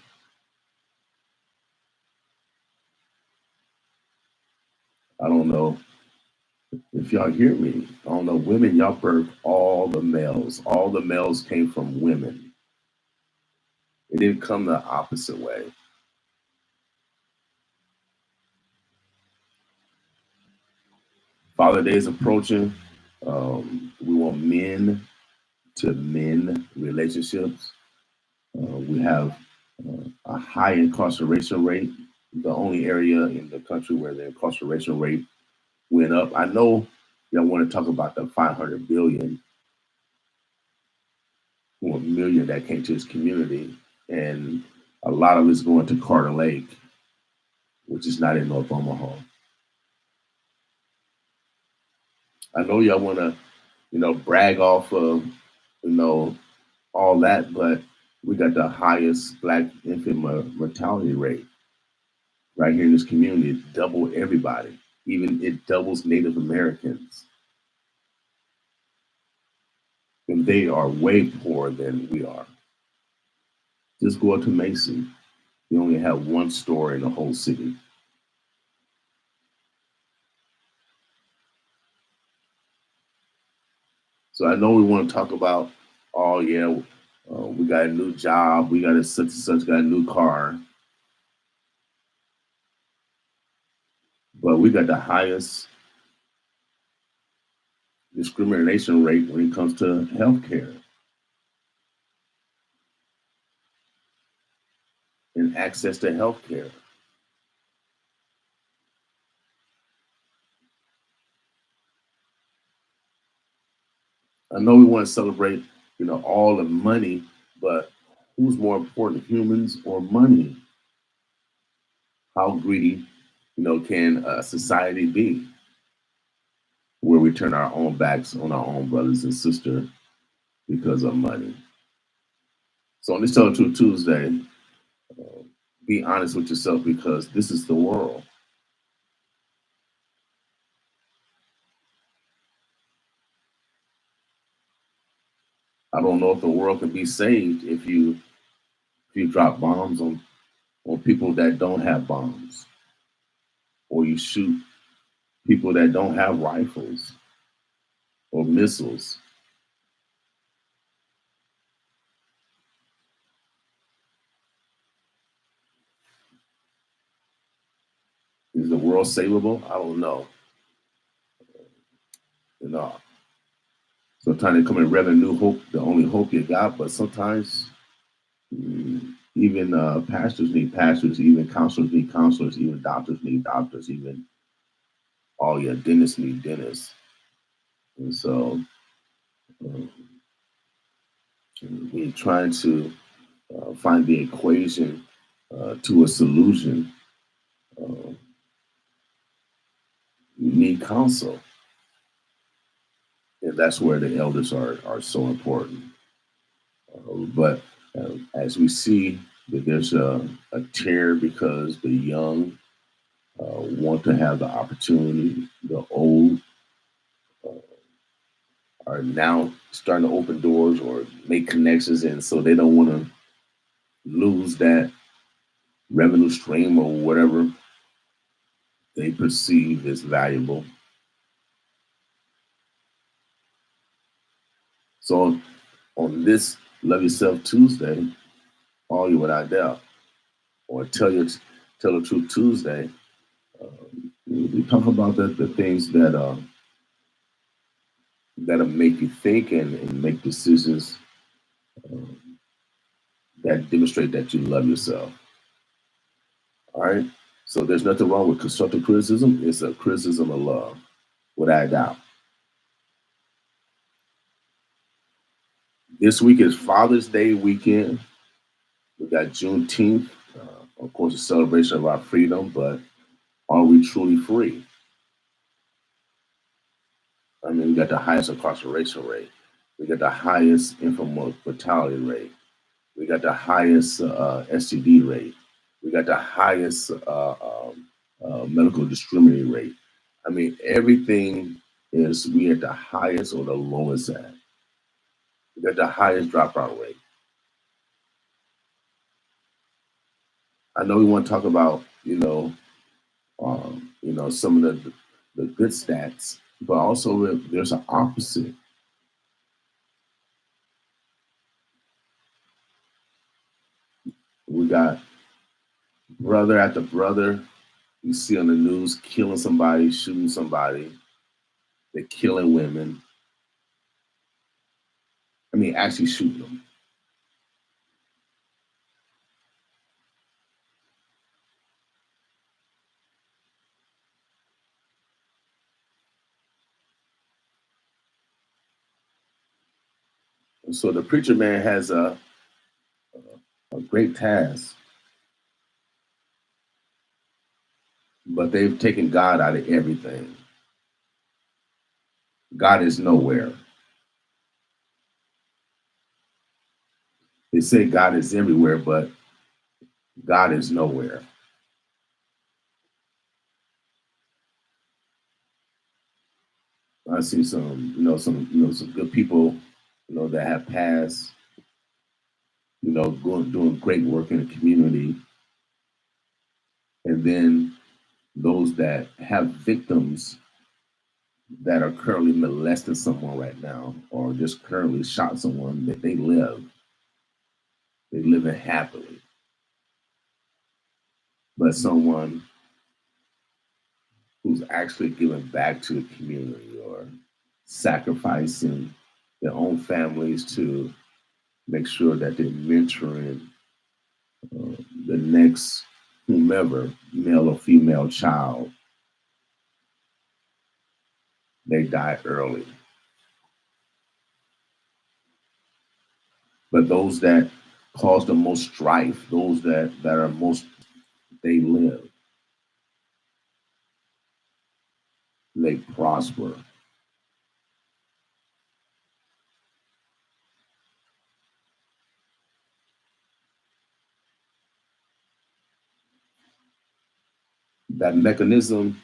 Speaker 1: I don't know if y'all hear me. I don't know. Women, y'all birth all the males. All the males came from women. It didn't come the opposite way. Father Day is approaching. We want men to men relationships. We have a high incarceration rate. The only area in the country where the incarceration rate went up. I know y'all want to talk about the 500 billion or million that came to this community, and a lot of it's going to Carter Lake, which is not in North Omaha. I know y'all want to, brag off of, all that, but we got the highest Black infant mortality rate right here in this community, double everybody. Even it doubles Native Americans. And they are way poorer than we are. Just go up to Macy. You only have one store in the whole city. So I know we want to talk about, oh yeah, we got a new job, we got a such and such, got a new car, but we got the highest discrimination rate when it comes to healthcare and access to healthcare. I know we want to celebrate, all the money, but who's more important, humans or money? How greedy, can a society be where we turn our own backs on our own brothers and sisters because of money? So on this Tell the Truth Tuesday, be honest with yourself because this is the world. I don't know if the world can be saved if you drop bombs on people that don't have bombs, or you shoot people that don't have rifles or missiles. Is the world savable? I don't know. You know, sometimes they come in revenue hope, the only hope you got, but sometimes even pastors need pastors, even counselors need counselors, even doctors need doctors, even all your dentists need dentists. And so we're trying to find the equation to a solution. Uh, you need counsel, and that's where the elders are so important. But as we see that there's a tear because the young want to have the opportunity, the old uh, are now starting to open doors or make connections, and so they don't want to lose that revenue stream or whatever they perceive as valuable. So on this Love Yourself Tuesday, all you without doubt, or Tell the Truth Tuesday, we talk about the things that'll make you think and make decisions uh, that demonstrate that you love yourself. All right. So there's nothing wrong with constructive criticism. It's a criticism of love, without a doubt. This week is Father's Day weekend. We got Juneteenth, of course, a celebration of our freedom, but are we truly free? I mean, we got the highest incarceration rate. We got the highest infant mortality rate. We got the highest STD rate. We got the highest medical discriminatory rate. I mean, everything is we at the highest or the lowest at. We got the highest dropout rate. I know we want to talk about some of the good stats, but also there's an opposite. We got brother after brother you see on the news killing somebody, shooting somebody. They're killing women. I mean, actually shooting them. And so the preacher man has a great task, but they've taken God out of everything. God is nowhere. They say God is everywhere, but God is nowhere. I see some, some good people, that have passed, doing great work in the community, and then those that have victims that are currently molesting someone right now, or just currently shot someone, that they living happily. But someone who's actually giving back to the community or sacrificing their own families to make sure that they're mentoring the next whomever, male or female child, they die early. But those that cause the most strife, those that are most, they live, they prosper. That mechanism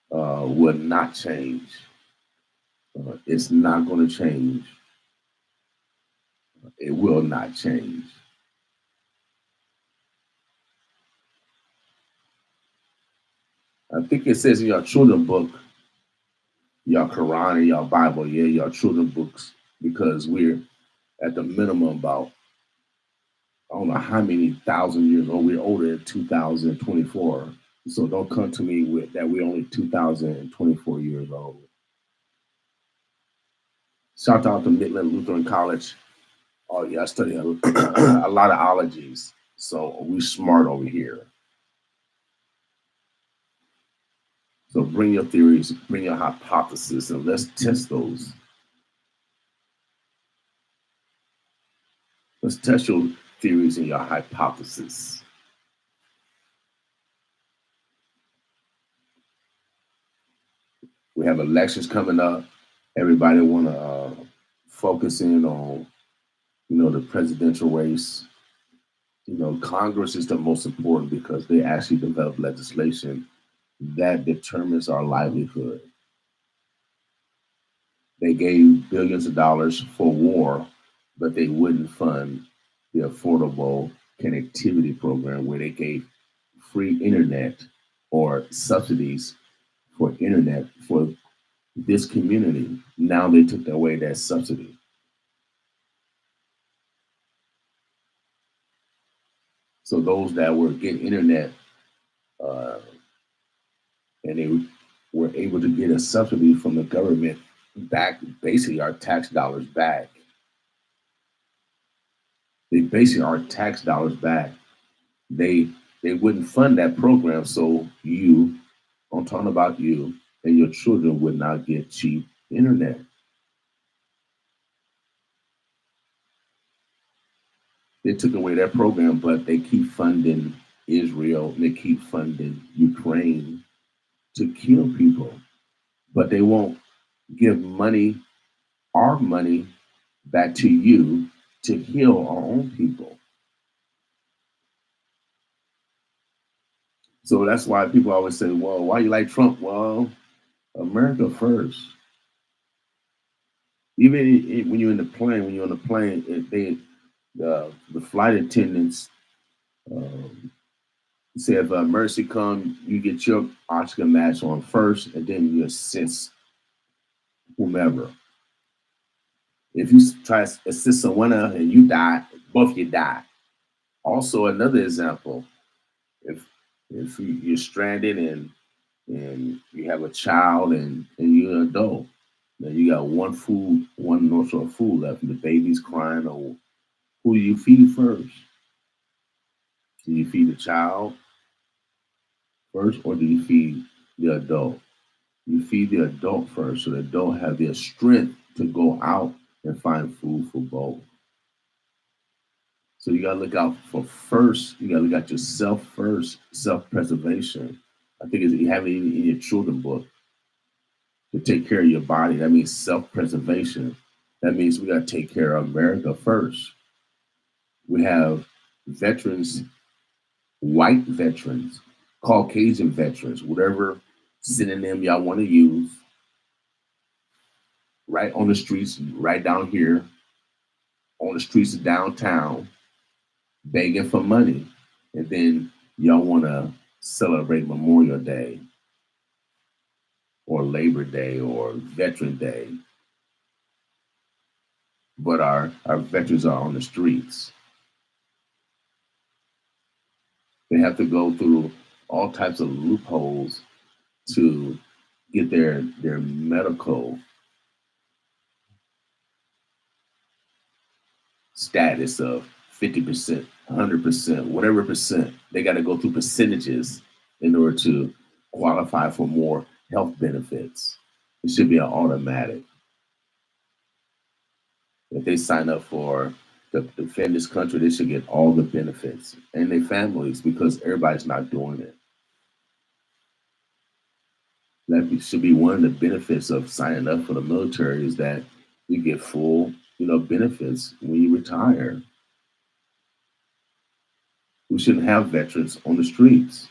Speaker 1: will not change. It's not going to change. It will not change. I think it says in your children book, your Quran and your Bible, yeah, your children books, because we're at the minimum about, I don't know how many thousand years old. We're older in 2024. So don't come to me with that we're only 2024 years old. Shout out to Midland Lutheran College. Oh yeah, I study a lot of ologies. So we smart over here. So bring your theories, bring your hypothesis, and let's test those. Let's test your theories and your hypothesis. We have elections coming up. Everybody want to focus in on, the presidential race. Congress is the most important because they actually develop legislation that determines our livelihood. They gave billions of dollars for war, but they wouldn't fund the Affordable Connectivity Program where they gave free internet or subsidies for internet for this community. Now they took away that subsidy. So those that were getting internet and they were able to get a subsidy from the government back, basically our tax dollars back. They basically our tax dollars back. They wouldn't fund that program, so you, I'm talking about you, and your children would not get cheap internet. They took away that program, but they keep funding Israel, and they keep funding Ukraine to kill people. But they won't give money, our money, back to you to heal our own people. So that's why people always say, well, why you like Trump? Well, America first. Even when you're in the plane, when you're on the plane, the flight attendants say if emergency come, you get your oxygen mask on first, and then you assist whomever. If you try to assist someone else and you die, both you die. Also, another example, if you're stranded and you have a child and you're an adult, then you got one morsel of food left, and the baby's crying, or who do you feed first? Do you feed the child first, or do you feed the adult? You feed the adult first, so the adult have their strength to go out and find food for both. So you gotta look out for first. You gotta look at yourself first. Self-preservation. I think you have it in your children book. To take care of your body, that means self-preservation. That means we gotta take care of America first. We have veterans, white veterans, Caucasian veterans, whatever synonym y'all want to use. right on the streets, right down here on the streets of downtown, begging for money. And then y'all want to celebrate Memorial Day or Labor Day or Veteran Day, but our veterans are on the streets. They have to go through all types of loopholes to get their medical status of 50%, 100%, whatever percent. They got to go through percentages in order to qualify for more health benefits. It should be an automatic. If they sign up for to defend this country, they should get all the benefits and their families because everybody's not doing it. Should be one of the benefits of signing up for the military is that you get full, benefits when you retire. We shouldn't have veterans on the streets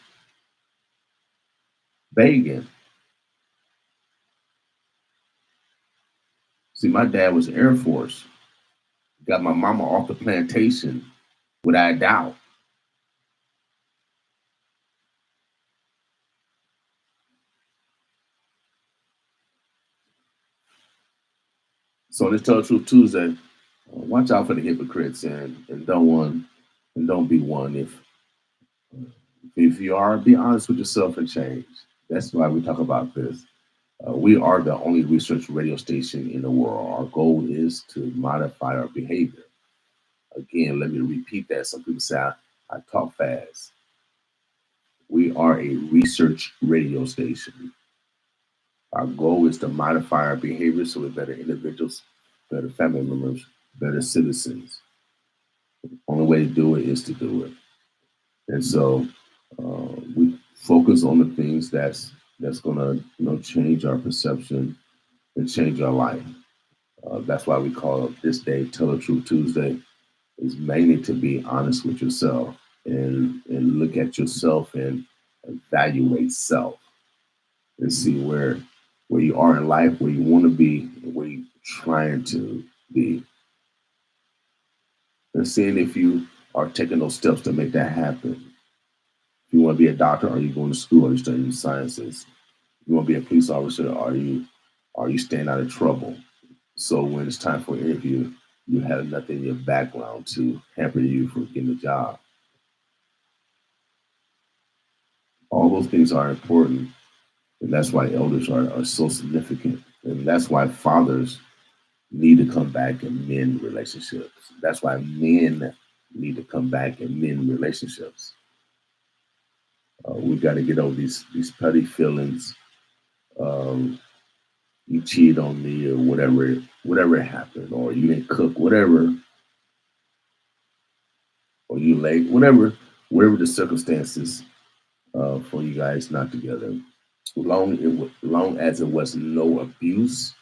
Speaker 1: begging. See, my dad was Air Force. Got my mama off the plantation without a doubt. So on this Tell the Truth Tuesday, watch out for the hypocrites and don't be one. If you are, be honest with yourself and change. That's why we talk about this. We are the only research radio station in the world. Our goal is to modify our behavior. Again, let me repeat that. Some people say I talk fast. We are a research radio station. Our goal is to modify our behavior so we're better individuals, better family members, better citizens. The only way to do it is to do it. And so we focus on the things that's going to change our perception and change our life. That's why we call this day Tell the Truth Tuesday. Is mainly to be honest with yourself and look at yourself and evaluate self and see where you are in life, where you want to be, and where you're trying to be, and seeing if you are taking those steps to make that happen. If you want to be a doctor, are you going to school? Are you studying sciences? If you want to be a police officer, are you staying out of trouble? So when it's time for an interview, you have nothing in your background to hamper you from getting a job. All those things are important. And that's why elders are so significant. And that's why fathers need to come back and mend relationships. That's why men need to come back and mend relationships. We've got to get over these petty feelings. You cheated on me or whatever happened, or you didn't cook, whatever, or you late, whatever the circumstances for you guys not together. Long as it was no abuse,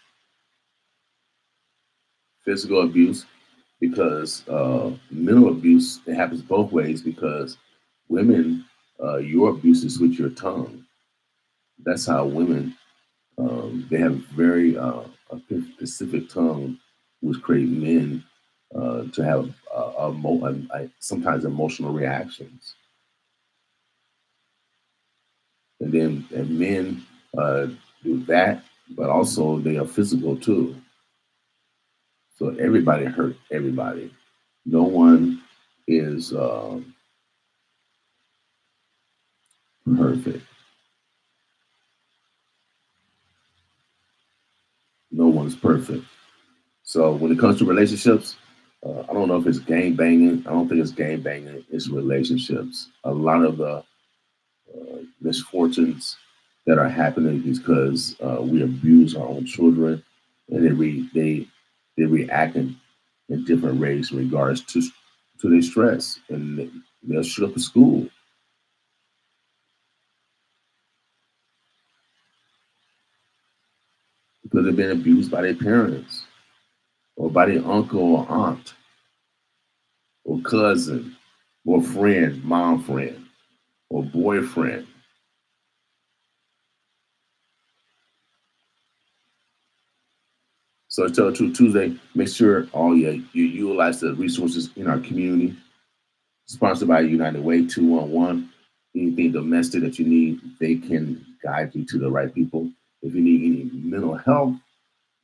Speaker 1: physical abuse, because mental abuse, it happens both ways because women, your abuse is with your tongue. That's how women, they have very a specific tongue, which create men to have sometimes emotional reactions. And men do that, but also they are physical too. So everybody hurt everybody. No one is perfect. No one's perfect. So when it comes to relationships, I don't know if it's gang banging. I don't think it's gang banging. It's relationships. A lot of the misfortunes that are happening because we abuse our own children, and they react in different ways in regards to their stress, and they'll show up at school because they've been abused by their parents or by their uncle or aunt or cousin or friend, mom friend or boyfriend. So Tell the Truth Tuesday, make sure you utilize the resources in our community. Sponsored by United Way 211. Anything domestic that you need, they can guide you to the right people. If you need any mental health,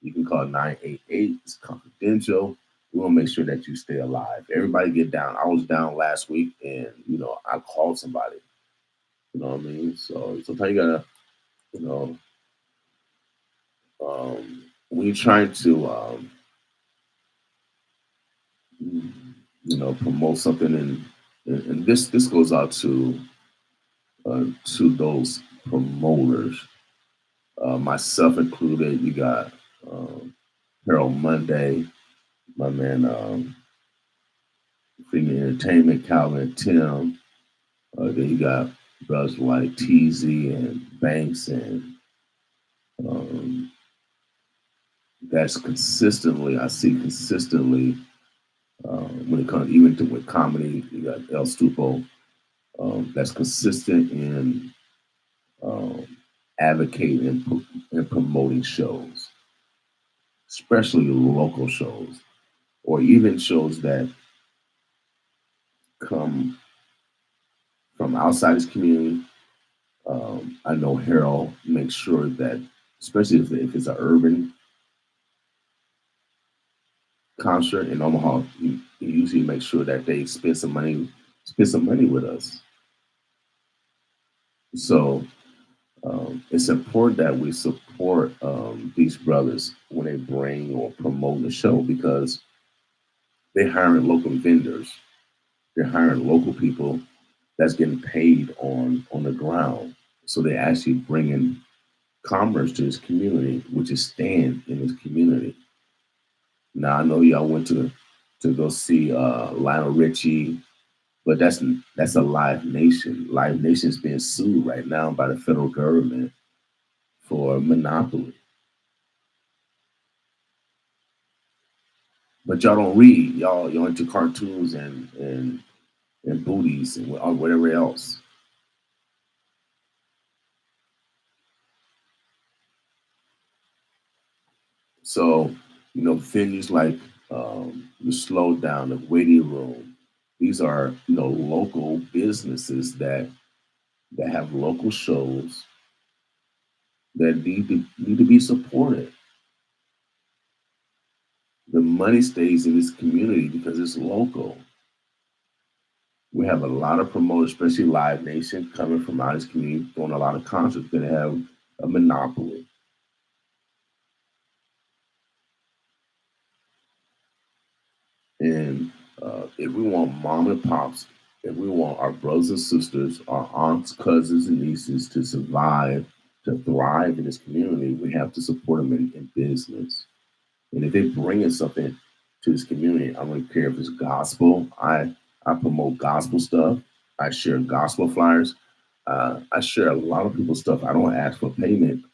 Speaker 1: you can call 988. It's confidential. We want to make sure that you stay alive. Everybody get down. I was down last week and, I called somebody. You know what I mean? So sometimes you got to, you know, when you're trying to, promote something and this goes out to those promoters, myself included. You got Harold Monday, my man, Freeman Entertainment, Calvin and Tim. Then you got brothers like TZ and Banks, and um, that's consistently, I see consistently, when it comes even to with comedy. You got El Stupo, that's consistent in um, advocating and promoting shows, especially local shows, or even shows that come from outside his community. I know Harold makes sure that, especially if it's an urban concert in Omaha, he usually makes sure that they spend some money with us. So it's important that we support these brothers when they bring or promote the show, because they're hiring local vendors, they're hiring local people that's getting paid on the ground. So they're actually bringing commerce to his community, which is staying in his community. Now I know y'all went to go see Lionel Richie, but that's a Live Nation. Live Nation is being sued right now by the federal government for monopoly. But y'all don't read. Y'all into cartoons and booties and whatever else. So, venues like the Slowdown, the Waiting Room, these are local businesses that have local shows that need to be supported. The money stays in this community because it's local. We have a lot of promoters, especially Live Nation, coming from out of this community, doing a lot of concerts that have a monopoly. And if we want mom and pops, if we want our brothers and sisters, our aunts, cousins, and nieces to survive, to thrive in this community, we have to support them in business. And if they're bringing something to this community, I don't care if it's gospel. I promote gospel stuff. I share gospel flyers. I share a lot of people's stuff. I don't ask for payment.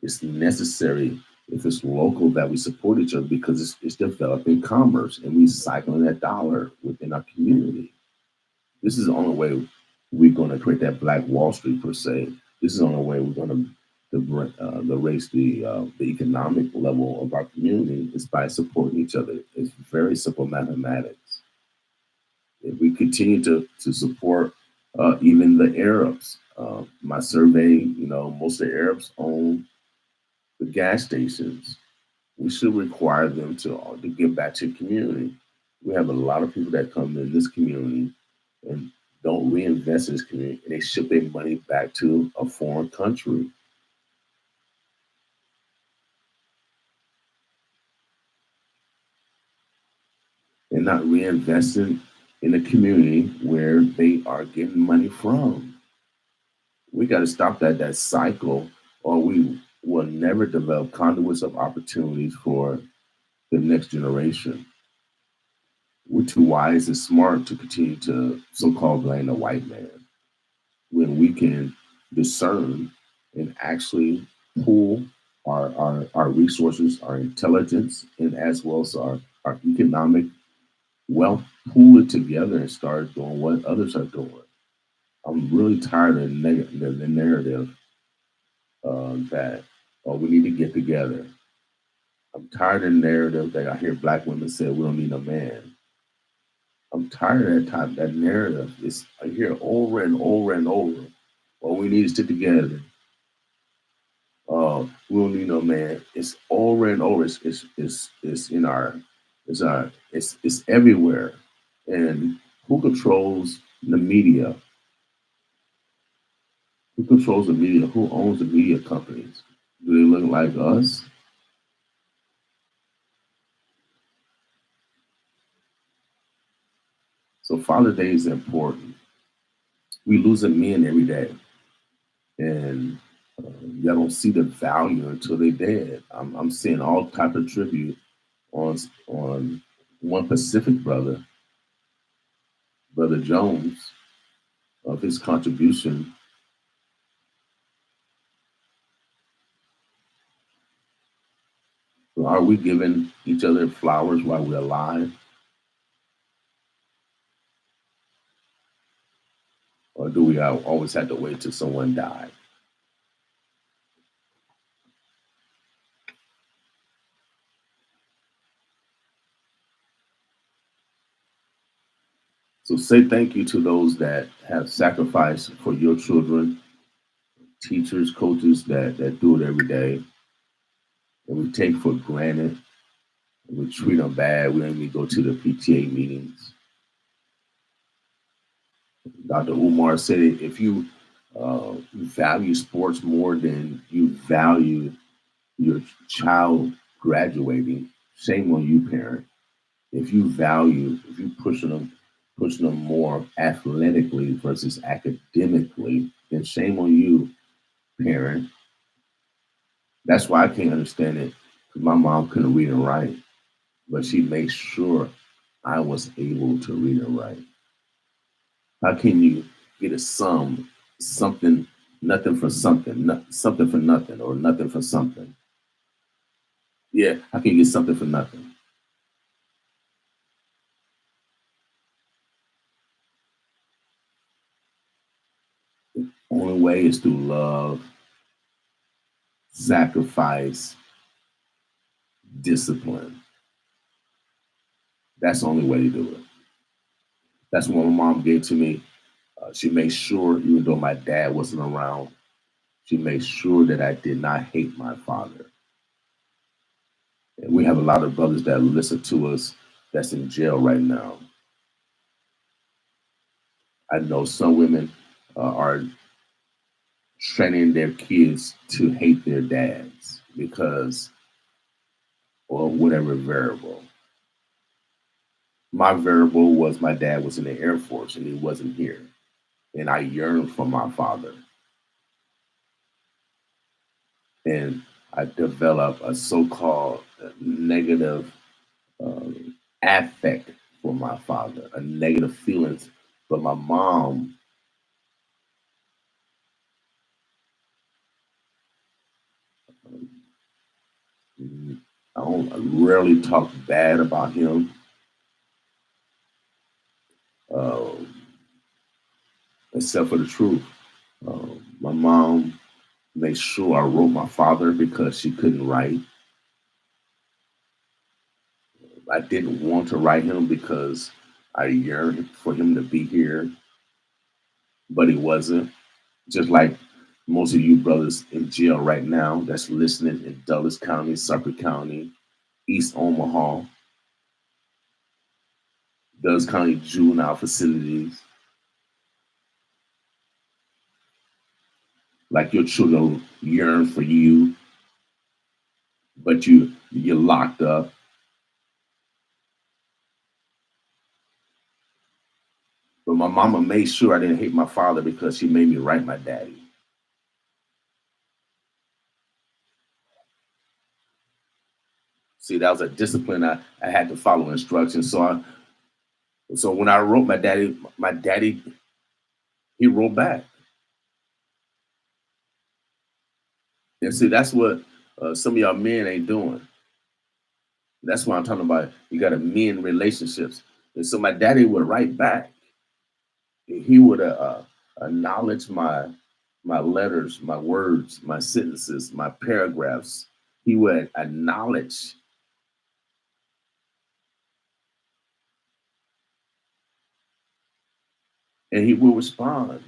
Speaker 1: It's necessary if it's local that we support each other, because it's developing commerce and recycling that dollar within our community. This is the only way we're going to create that Black Wall Street per se. This is the only way we're going to raise the economic level of our community, is by supporting each other. It's very simple mathematics. If we continue to support even the Arabs, my survey, most of the Arabs own the gas stations. We should require them to give back to the community. We have a lot of people that come in this community and don't reinvest in this community, and they ship their money back to a foreign country. They're not reinvesting in the community where they are getting money from. We got to stop that cycle, or we will never develop conduits of opportunities for the next generation. We're too wise and smart to continue to so-called blame the white man, when we can discern and actually pool our resources, our intelligence, and as well as our economic wealth, pool it together and start doing what others are doing. I'm really tired of the narrative that, oh, we need to get together. I'm tired of the narrative that I hear black women say we don't need a man. I'm tired of that narrative. I hear over and over and over. Well, we need to stick together. We don't need no man. It's over and over. It's in it's everywhere. And who controls the media? Who controls the media? Who owns the media companies? Do they look like us? So Father's Day is important. We losing men every day, and y'all don't see the value until they're dead. I'm seeing all type of tribute on one Pacific brother, Brother Jones, of his contribution. So are we giving each other flowers while we're alive, or do we always have to wait till someone dies? So say thank you to those that have sacrificed for your children, teachers, coaches that do it every day, and we take for granted. And we treat them bad. We don't even go to the PTA meetings. Dr. Umar said it, if you value sports more than you value your child graduating, shame on you, parent. If you pushing them more athletically versus academically, then shame on you, parent. That's why I can't understand it. Because my mom couldn't read and write, but she made sure I was able to read and write. How can you get a something, nothing for something, something for nothing, or nothing for something? Yeah, how can you get something for nothing? Only way is through love, sacrifice, discipline. That's the only way to do it. That's what my mom gave to me. She made sure, even though my dad wasn't around, she made sure that I did not hate my father. And we have a lot of brothers that listen to us that's in jail right now. I know some women are training their kids to hate their dads because, or whatever variable. My variable was my dad was in the Air Force and he wasn't here. And I yearned for my father. And I developed a so called negative uh, affect for my father, a negative feelings. But my mom, I don't rarely talk bad about him, uh, except for the truth. My mom made sure I wrote my father because she couldn't write. I didn't want to write him because I yearned for him to be here, but he wasn't. Just like most of you brothers in jail right now that's listening in Dulles County, Suffolk County, East Omaha, Dulles County juvenile facilities, like your children yearn for you, but you're locked up. But my mama made sure I didn't hate my father because she made me write my daddy. See, that was a discipline I had to follow instructions. So when I wrote my daddy, he wrote back. And see, that's what some of y'all men ain't doing. That's what I'm talking about. You got to men relationships. And so my daddy would write back. He would acknowledge my letters, my words, my sentences, my paragraphs. He would acknowledge. and he will respond.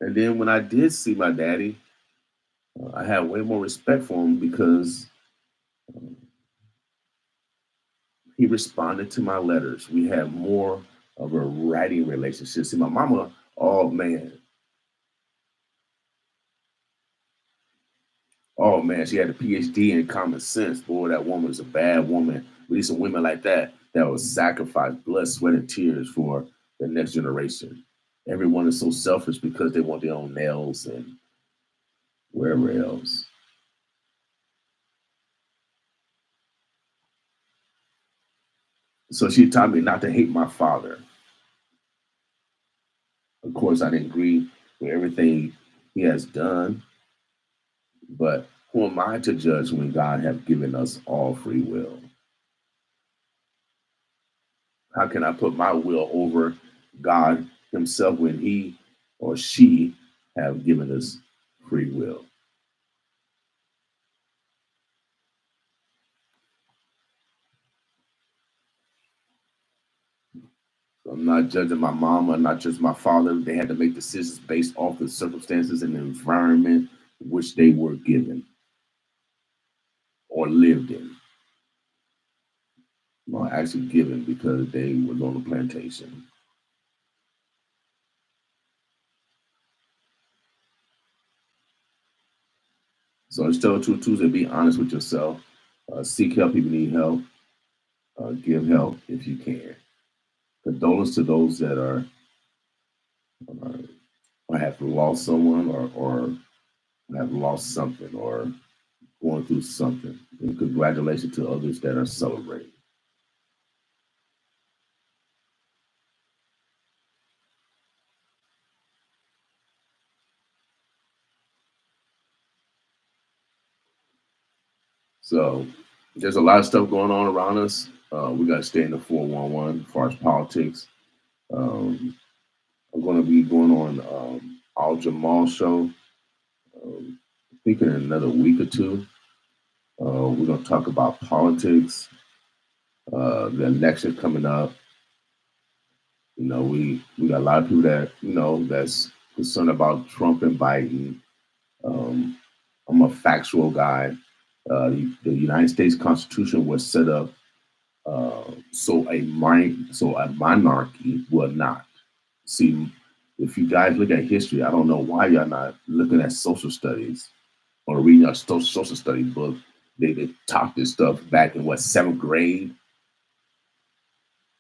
Speaker 1: And then when I did see my daddy, I had way more respect for him because he responded to my letters. We had more of a writing relationship. See, my mama, oh man, she had a PhD in common sense. Boy, that woman was a bad woman. We need some women like that would sacrifice blood, sweat, and tears for the next generation. Everyone is so selfish because they want their own nails and wherever else. So she taught me not to hate my father. Of course, I didn't agree with everything he has done, but who am I to judge when God have given us all free will? How can I put my will over God himself when he or she have given us free will? So I'm not judging my mom. I'm not judging my father. They had to make decisions based off the circumstances and the environment which they were given or lived in. Well, actually given because they was on the plantation. So it's still true Tuesday. Be honest with yourself. Seek help if you need help. Give help if you can. Condolence to those that are uh, or have lost someone or have lost something or going through something. And congratulations to others that are celebrating. So there's a lot of stuff going on around us. We got to stay in the 411 as far as politics. Um, I'm going to be going on Al Jamal show. I think in another week or two. We're going to talk about politics, the election coming up. You know, we got a lot of people that that's concerned about Trump and Biden. Um, I'm a factual guy. The United States Constitution was set up so a monarchy would not. See, if you guys look at history, I don't know why y'all not looking at social studies or reading our social study book. They taught this stuff back in what, seventh grade,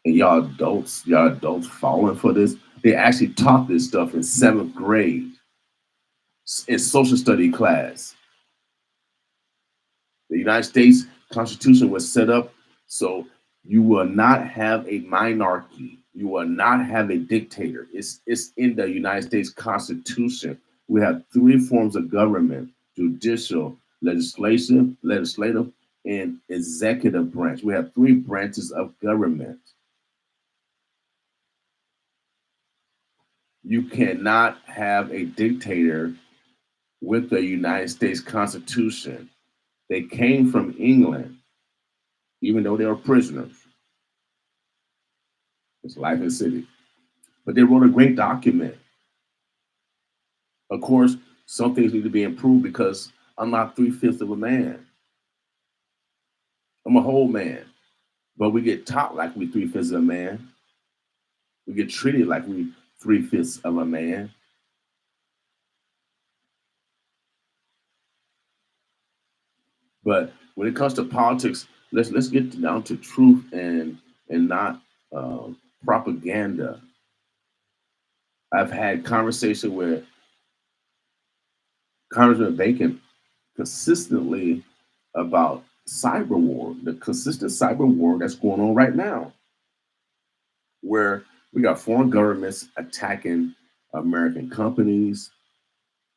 Speaker 1: and y'all adults falling for this. They actually taught this stuff in seventh grade in social study class. The United States Constitution was set up so you will not have a monarchy. You will not have a dictator. It's in the United States Constitution. We have three forms of government: judicial, legislative, and executive branch. We have three branches of government. You cannot have a dictator with the United States Constitution. They came from England, even though they were prisoners. It's Life in City. But they wrote a great document. Of course, some things need to be improved because I'm not three-fifths of a man. I'm a whole man. But we get taught like we three-fifths of a man. We get treated like we three-fifths of a man. But when it comes to politics, let's get down to truth and not uh, propaganda. I've had conversation with Congressman Bacon consistently about cyber war, the consistent cyber war that's going on right now, where we got foreign governments attacking American companies,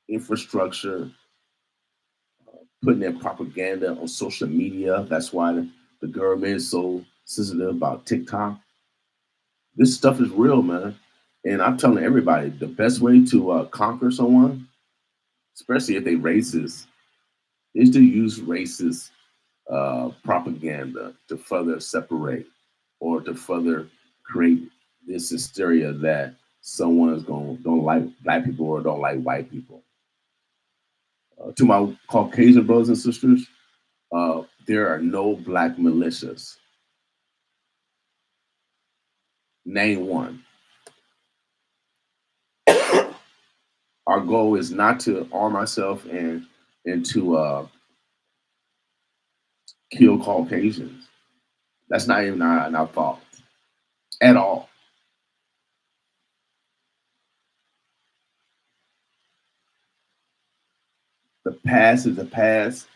Speaker 1: infrastructure, putting their propaganda on social media. That's why the government is so sensitive about TikTok. This stuff is real, man. And I'm telling everybody the best way to conquer someone, especially if they racist, is to use racist propaganda to further separate or to further create this hysteria that someone is going don't like black people or don't like white people. To my Caucasian brothers and sisters, there are no black militias. Name one. Our goal is not to arm ourselves and to kill Caucasians. That's not even our fault at all. The past is the past.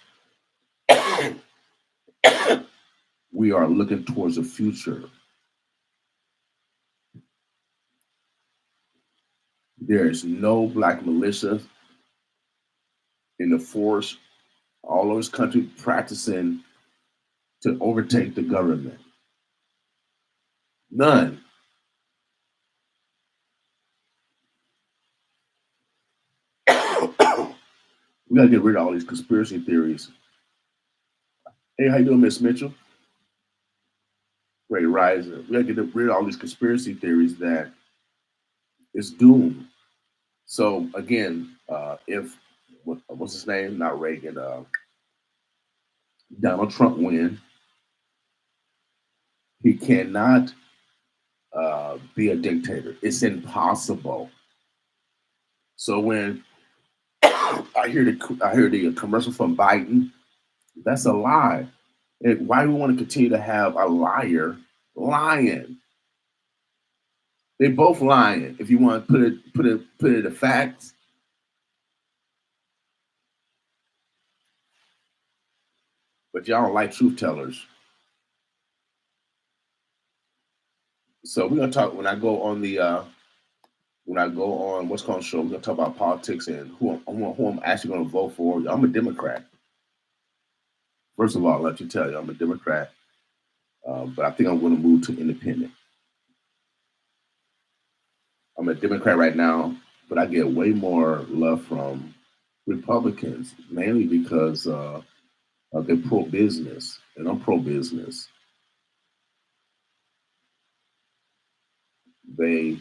Speaker 1: We are looking towards the future. There is no black militia in the force all over this country practicing to overtake the government. None. We gotta get rid of all these conspiracy theories. Hey, how you doing, Miss Mitchell? Great rising. We gotta get rid of all these conspiracy theories that it's doomed. So again, if what's his name? Not Reagan. Donald Trump win. He cannot be a dictator. It's impossible. So when I hear the commercial from Biden, that's a lie. And why do we want to continue to have a liar lying? They both lying. If you want to put it to facts, but y'all don't like truth tellers. So we're gonna talk when I go on what's called show. We're gonna talk about politics and who I'm actually gonna vote for. I'm a Democrat. First of all, I'll let you tell you, I'm a Democrat, but I think I'm going to move to independent. I'm a Democrat right now, but I get way more love from Republicans, mainly because they're pro business, and I'm pro business. They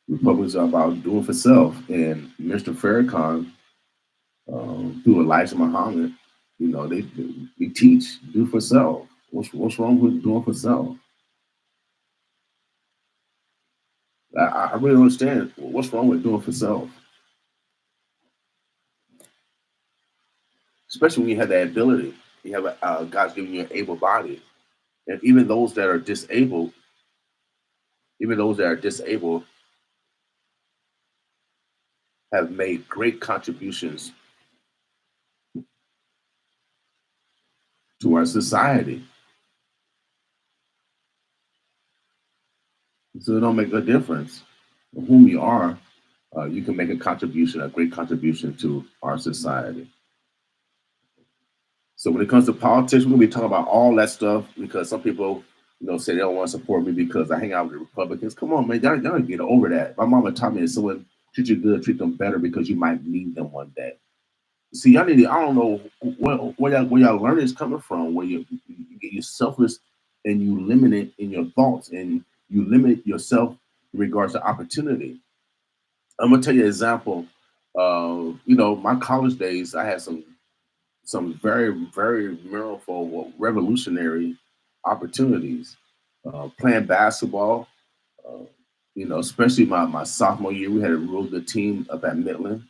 Speaker 1: Republicans are about doing for self, and Mr. Farrakhan, through Elijah Muhammad, they teach do for self. What's wrong with doing for self? I really don't understand what's wrong with doing for self, especially when you have that ability. You have God's giving you an able body, and even those that are disabled, have made great contributions to our society. So it don't make a difference whom you are. You can make a great contribution to our society. So when it comes to politics, we're gonna be talking about all that stuff because some people, say they don't want to support me because I hang out with the Republicans. Come on, man, y'all get over that. My mama taught me that someone treat you good, treat them better because you might need them one day. See, y'all need. I don't know where y'all learning is coming from. Where you get selfish and you limit it in your thoughts and you limit yourself in regards to opportunity. I'm gonna tell you an example. My college days, I had some very very memorable, revolutionary opportunities. Playing basketball, especially my sophomore year, we had a real good team up at Midland.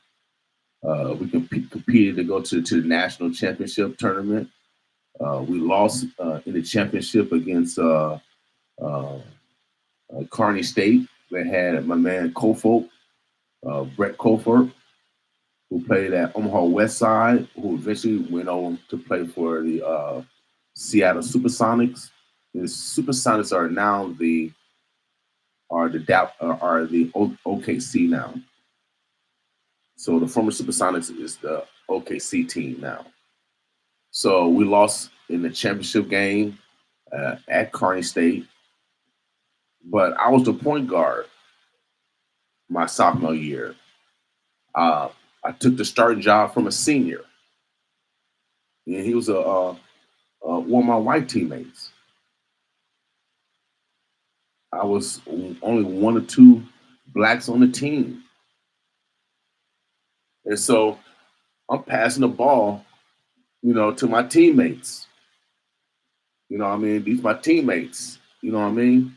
Speaker 1: We competed to go to the national championship tournament. We lost in the championship against Kearney State. They had my man Kofold, Brett Kofold, who played at Omaha West Side, who eventually went on to play for the Seattle Supersonics. The Supersonics are now the OKC now. So the former Supersonics is the OKC team now. So we lost in the championship game at Kearney State, but I was the point guard my sophomore year. I took the starting job from a senior, and he was one of my white teammates. I was only one or two blacks on the team. And so I'm passing the ball, to my teammates. You know what I mean? These my teammates. You know what I mean?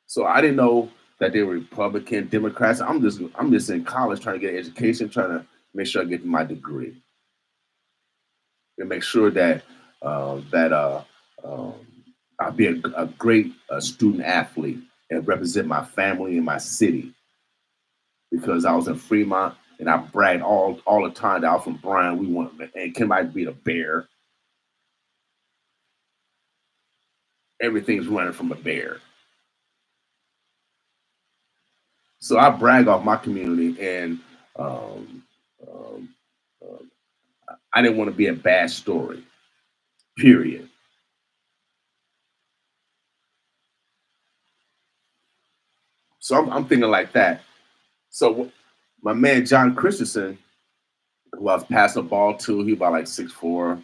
Speaker 1: So I didn't know that they were Republican, Democrats. I'm just in college trying to get an education, trying to make sure I get my degree and make sure that that um, I'll be a great student athlete and represent my family and my city because I was in Fremont and I bragged all the time that I was from Bryan. We want and can I be the bear? Everything's running from a bear. So I brag off my community, and um, um, uh, I didn't want to be a bad story. Period. So I'm thinking like that. So my man John Christensen, who I was passing the ball to, he about like 6'4".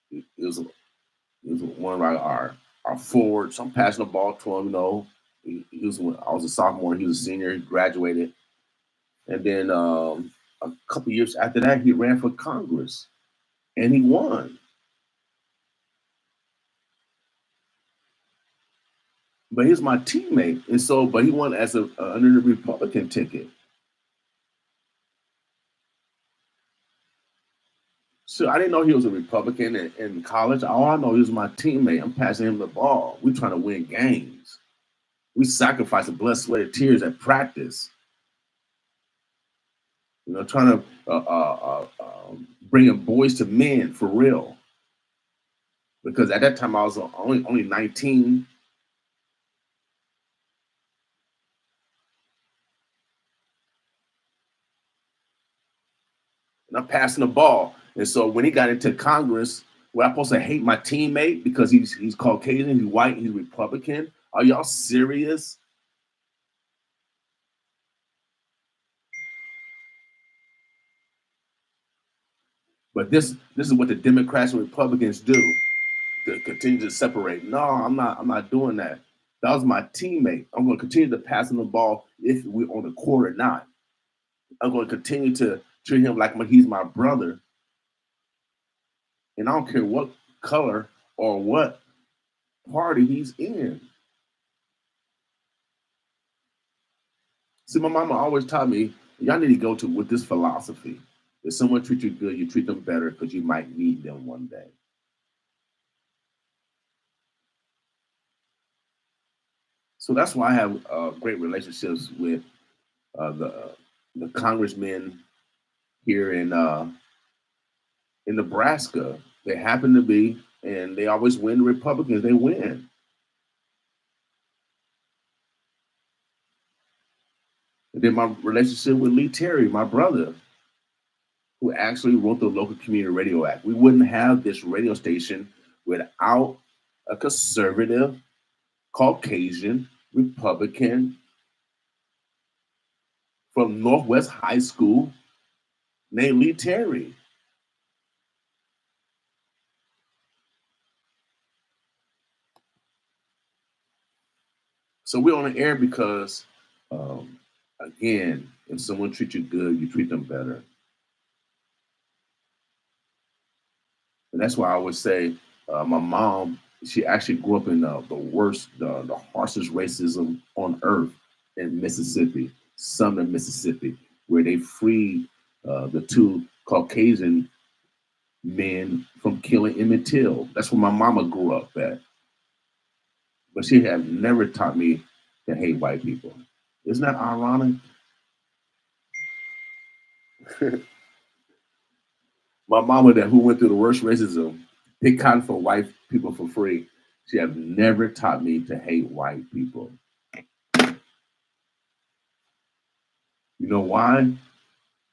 Speaker 1: He was one of our forwards. I'm passing the ball to him. I was a sophomore. He was a senior. He graduated, and then a couple years after that, he ran for Congress, and he won. But he's my teammate, and so but he won as under the Republican ticket. So I didn't know he was a Republican in college. All I know he was my teammate. I'm passing him the ball. We trying to win games. We sacrificing blood, sweat, and tears at practice. Trying to bringing boys to men for real. Because at that time I was only 19, and I'm passing the ball. And so when he got into Congress, were I supposed to hate my teammate because he's Caucasian, he's white, he's Republican? Are y'all serious? But this is what the Democrats and Republicans do to continue to separate. No, I'm not doing that. That was my teammate. I'm going to continue to pass him the ball if we're on the court or not. I'm going to continue to treat him like he's my brother, and I don't care what color or what party he's in. See, my mama always taught me, y'all need to go to with this philosophy. If someone treats you good, you treat them better because you might need them one day. So that's why I have great relationships with the congressmen here in Nebraska. They happen to be, and they always win. The Republicans, they win. And then my relationship with Lee Terry, my brother, who actually wrote the Local Community Radio Act. We wouldn't have this radio station without a conservative, Caucasian, Republican from Northwest High School named Lee Terry. So we're on the air because, again, if someone treats you good, you treat them better. And that's why I always say my mom, she actually grew up in the harshest racism on earth in Mississippi, Southern Mississippi, where they freed the two Caucasian men from killing Emmett Till. That's where my mama grew up at. But she had never taught me to hate white people. Isn't that ironic? My mama that who went through the worst racism, picked cotton for white people for free. She had never taught me to hate white people. You know why?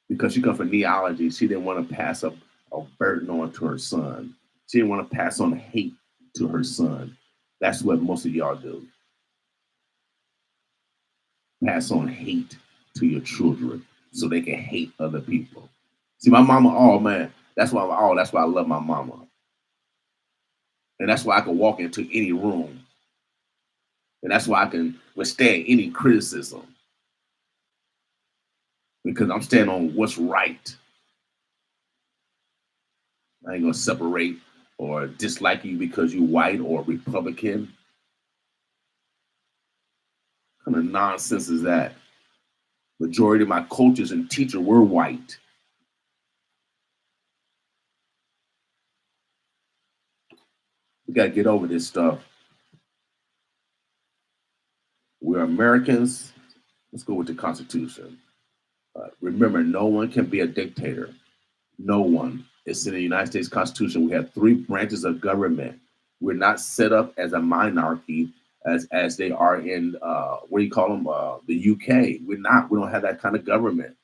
Speaker 1: Because she comes from neology. She didn't want to pass up a burden on to her son. She didn't want to pass on hate to her son. That's what most of y'all do. Pass on hate to your children so they can hate other people. See, my mama, oh man, that's why I love my mama. And that's why I can walk into any room And that's why I can withstand any criticism because I'm standing on what's right. I ain't gonna separate or dislike you because you're white or Republican. What kind of nonsense is that? Majority of my coaches and teachers were white. We gotta get over this stuff. We're Americans. Let's go with the Constitution. Remember, no one can be a dictator. No one. It's in the United States Constitution. We have three branches of government. We're not set up as a monarchy as they are in what do you call them? The UK. We're not. We don't have that kind of government.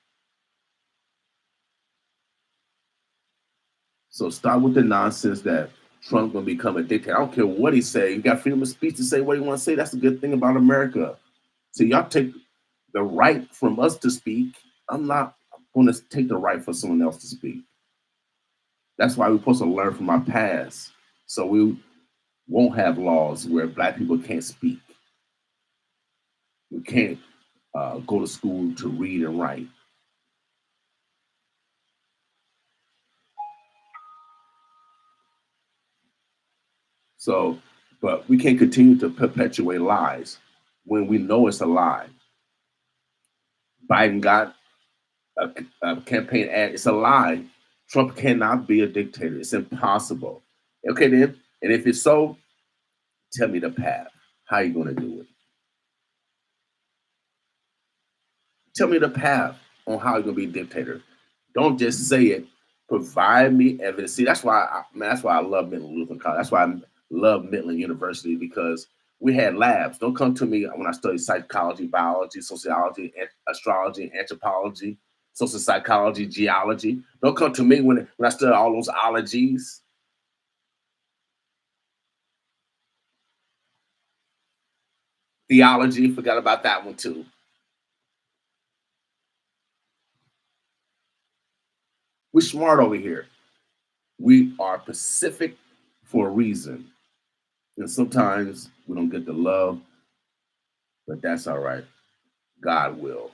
Speaker 1: So stop with the nonsense that Trump gonna become a dictator. I don't care what he say. You got freedom of speech to say what he want to say. That's a good thing about America. So y'all take the right from us to speak. I'm not going to take the right for someone else to speak. That's why we're supposed to learn from our past. So we won't have laws where black people can't speak. We can't go to school to read and write. So, but we can't continue to perpetuate lies when we know it's a lie. Biden got a campaign ad. It's a lie. Trump cannot be a dictator. It's impossible. Okay, then. And if it's so, tell me the path. How are you going to do it? Tell me the path on how you're going to be a dictator. Don't just say it. Provide me evidence. See, that's why that's why I love Midland Lutheran College. That's why I love Midland University because we had labs. Don't come to me when I study psychology, biology, sociology, astrology, anthropology, social psychology, geology. Don't come to me when I study all those ologies. Theology, forgot about that one too. We're smart over here. We are Pacific for a reason. And sometimes we don't get the love, but that's all right. God will.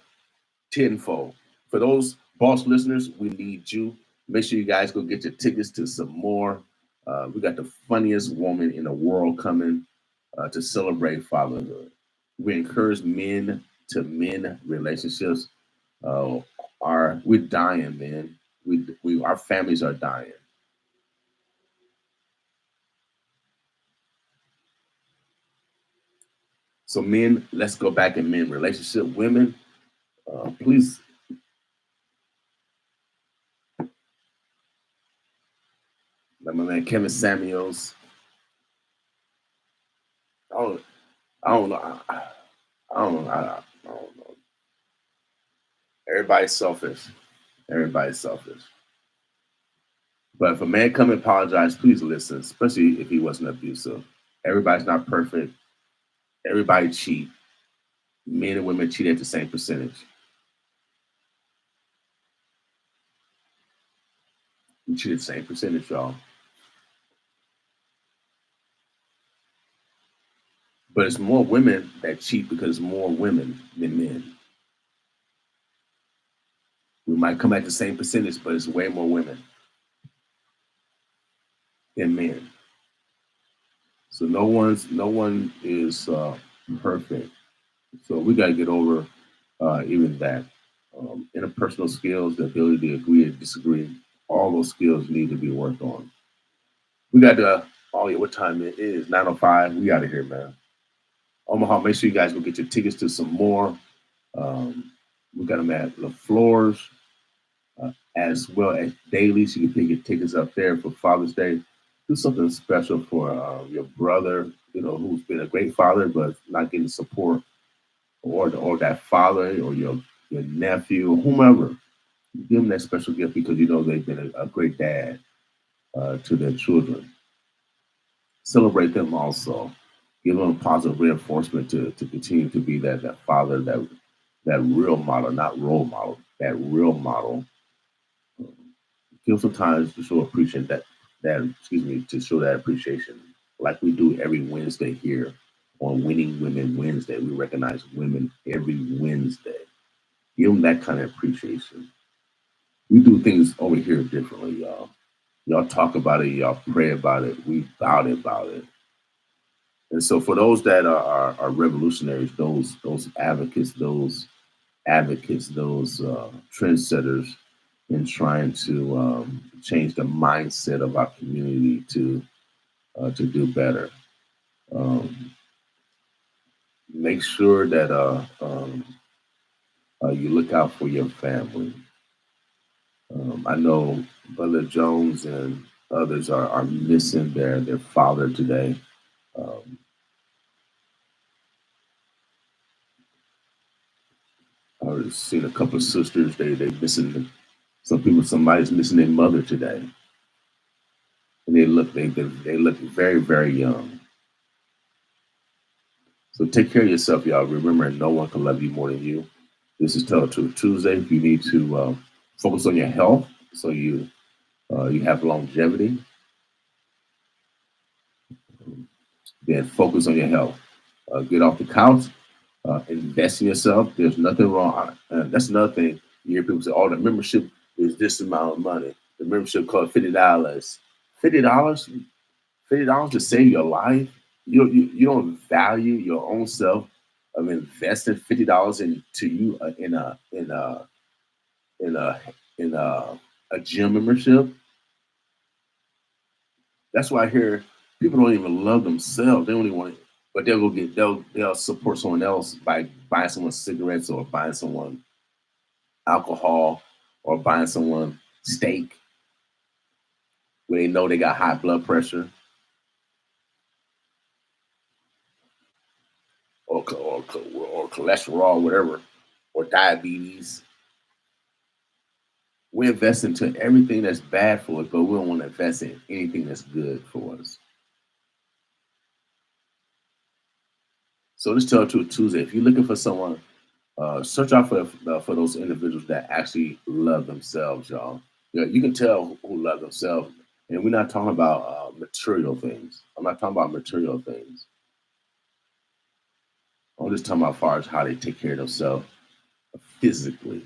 Speaker 1: Tenfold. For those boss listeners, we need you. Make sure you guys go get your tickets to some more. We got the funniest woman in the world coming to celebrate fatherhood. We encourage men to men relationships. We're dying, man. We our families are dying. So men, let's go back in men relationship. Women, please. Like my man Kevin Samuels. I don't, I don't know. I don't know. Everybody's selfish. Everybody's selfish. But if a man come and apologize, please listen, especially if he wasn't abusive. Everybody's not perfect. Everybody cheat. Men and women cheat at the same percentage. We cheat at the same percentage, y'all. But it's more women that cheat because more women than men. We might come at the same percentage, but it's way more women than men. So no one is perfect. So we got to get over even that. Interpersonal skills, the ability to agree and disagree, all those skills need to be worked on. We got to, oh yeah, what time it is? 9:05. We out of here, man. Omaha, make sure you guys go get your tickets to some more. We got them at LaFleur's as well as Daily. So you can pick your tickets up there for Father's Day. Do something special for your brother, who's been a great father but not getting support, or that father, or your nephew, or whomever. Give them that special gift because they've been a great dad to their children. Celebrate them also. Give them positive reinforcement to continue to be that father, that real model, not role model, that real model. Give some time to show appreciation to show that appreciation like we do every Wednesday here on Winning Women Wednesday. We recognize women every Wednesday. Give them that kind of appreciation. We do things over here differently, y'all. Y'all talk about it, y'all pray about it, we bout about it. And so for those that are revolutionaries, those trendsetters in trying to change the mindset of our community to do better. Um, Make sure that you look out for your family. I know Brother Jones and others are missing their father today. Um, I've seen a couple of sisters. They missing somebody's missing their mother today, and they look very very young. So take care of yourself, y'all. Remember, no one can love you more than you. This is Tell It Truth Tuesday. If you need to focus on your health, so you have longevity, then focus on your health. Get off the couch, invest in yourself. There's nothing wrong. That's another thing. You hear people say, "Oh, the membership is this amount of money. The membership costs $50. $50, $50 to save your life. You don't value your own self of investing $50 into you in a in a gym membership. That's why I hear people don't even love themselves. They don't even want it, but they'll support someone else by buying someone cigarettes or buying someone alcohol or buying someone steak when they know they got high blood pressure or cholesterol, whatever, or diabetes. We invest into everything that's bad for us, but we don't want to invest in anything that's good for us. So let's tell it to a Tuesday. If you're looking for someone, search out for those individuals that actually love themselves, y'all. You can tell who love themselves, and we're not talking about material things. I'm not talking about material things. I'm just talking about as far as how they take care of themselves physically,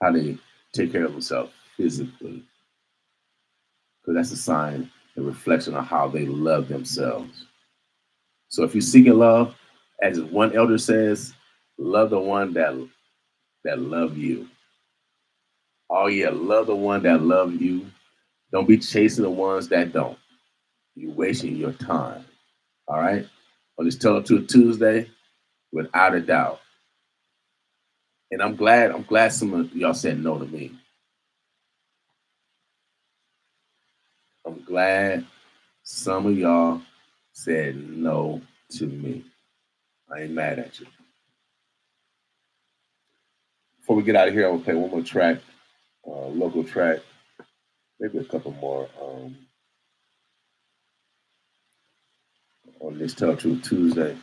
Speaker 1: how they take care of themselves physically, because that's a sign, a reflection of how they love themselves. So if you're seeking love, as one elder says, love the one that love you. Oh yeah, love the one that love you. Don't be chasing the ones that don't. You're wasting your time. All right. On this Tell It to a Tuesday, without a doubt. And I'm glad some of y'all said no to me. I'm glad some of y'all said no to me. I ain't mad at you. Before we get out of here, I'm gonna play one more track, local track, maybe a couple more on this Tell Truth Tuesday.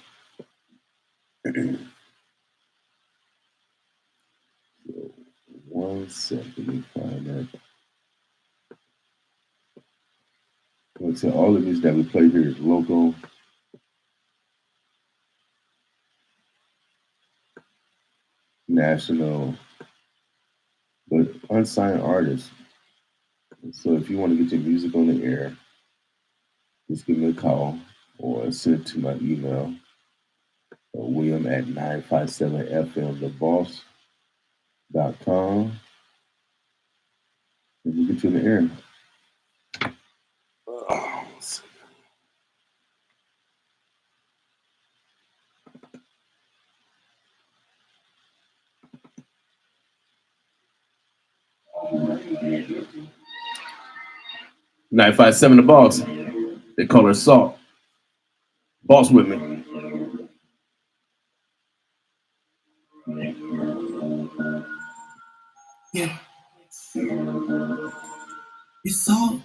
Speaker 1: So, 1 second, let me find that. I'm gonna tell all of these that we play here is local, national, but unsigned artists. So if you want to get your music on the air, just give me a call or send it to my email, William at 957fmtheboss.com, and we'll get you in the air. Oh, 957 the boss. They call her Salt. Boss with me.
Speaker 2: Yeah. It's Salt.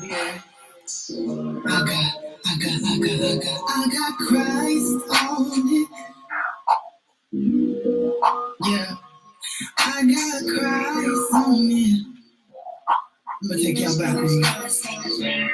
Speaker 2: Yeah. I got Christ on it. Yeah. I got Christ on it. I'm gonna take y'all back with me. Yeah.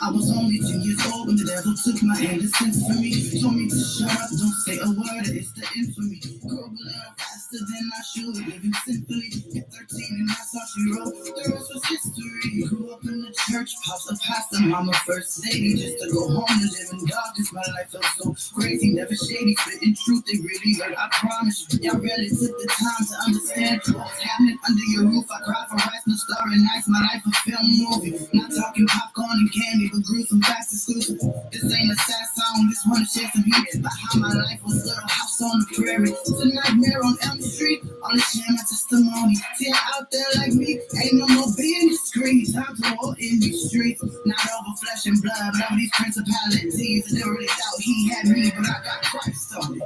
Speaker 1: I was only 10 years old when the devil took my innocence from me. Told me to shut up, don't say a word, it's the infamy. Grew up a little faster than I should, living simply. At 13 and I saw she wrote, the rest was history. Grew up in the church, pops a pastor, mama first lady. Just to go home to live in darkness, my life felt so crazy. Never shady, spitting truth, it really hurt, I promise you. Y'all really took the time to understand what was happening under your roof. I cried for rice, no starry nights, my life a film movie. Not talking popcorn and candy, but gruesome, fast exclusive. This ain't a sad song, this one is just some heat about how my life was little house on the prairie. It's a nightmare on Elm Street, on the share my testimony. See out there like me, ain't no more being discreet. Time to war in these streets, not over flesh and blood, but over these principalities. I never really thought he had me, but I got Christ on it.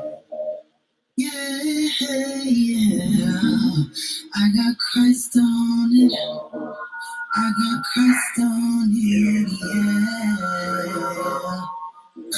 Speaker 1: Yeah, yeah, I got Christ on it. I got Christ on it, yeah.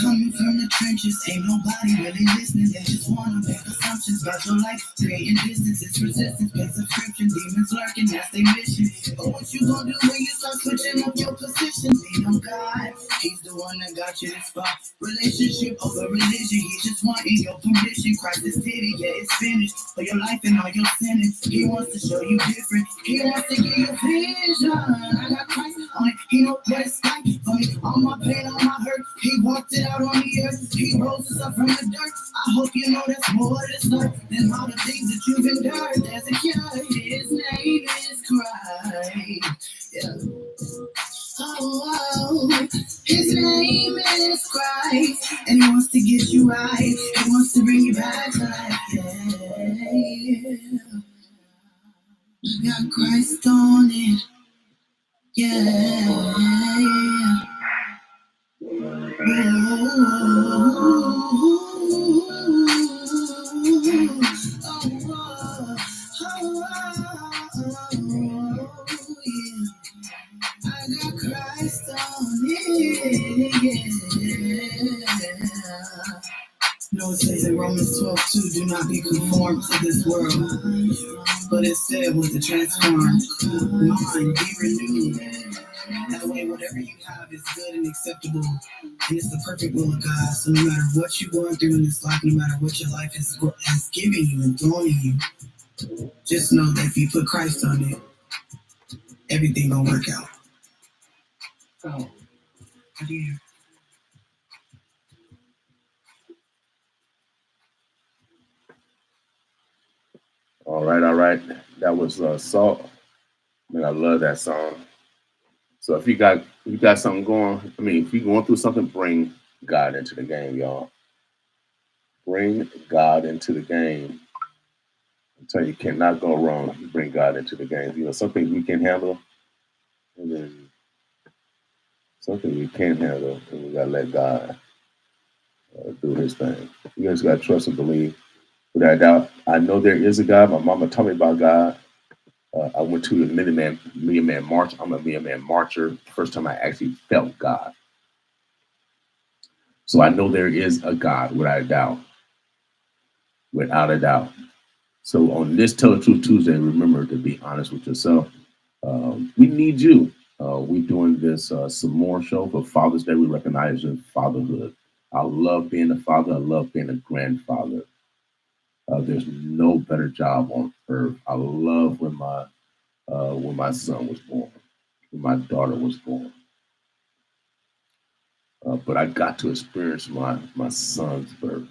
Speaker 1: Coming from the trenches, ain't nobody really listening. They just wanna make assumptions about your life, creating distance. It's resistance, paid subscription, demons lurking, that's their mission. But what you gonna do when you start switching up your position? Lean on God, He's the one that got you this far. Relationship over religion, He's just wanting your permission. Christ is pity, yeah, it's finished. For your life and all your sinning, He wants to show you different. He wants to give you vision. I got Christ on it, He knows what it's like for me. All my pain, all my hurt, He walked it out on the earth. He rose us up from the dirt. I hope you know that's more to start than all the things that you've endured. There's a cure. His name is Christ. Yeah. Oh, His name is Christ, and He wants to get you right. He wants to bring you back to life. Yeah. I got Christ on it. Yeah. I got Christ on it, yeah. No, it says in Romans 12:2, do not be conformed to this world, but instead with the transformed mind, be renewed. That way, whatever you have is good and acceptable, and it's the perfect will of God. So no matter what you're going through in this life, no matter what your life has given you and thrown in you, just know that if you put Christ on it, everything gonna work out. So, how do you? All right, all right. That was Salt. Man, I love that song. So if you got something going, I mean, if you're going through something, bring God into the game, y'all. Bring God into the game. I tell you, cannot go wrong if you bring God into the game. You know, something we can handle, and then something we can't handle, and we gotta let God do His thing. You guys gotta trust and believe. Without doubt, I know there is a God. My mama told me about God. I went to a Million Man March. I'm a Million Man Marcher. First time I actually felt God. So I know there is a God, without a doubt. Without a doubt. So on this Tell the Truth Tuesday, remember to be honest with yourself. We need you. We're doing this some more show for Father's Day. We recognize fatherhood. I love being a father. I love being a grandfather. There's no better job on earth. I love when my son was born, when my daughter was born. But I got to experience my son's birth.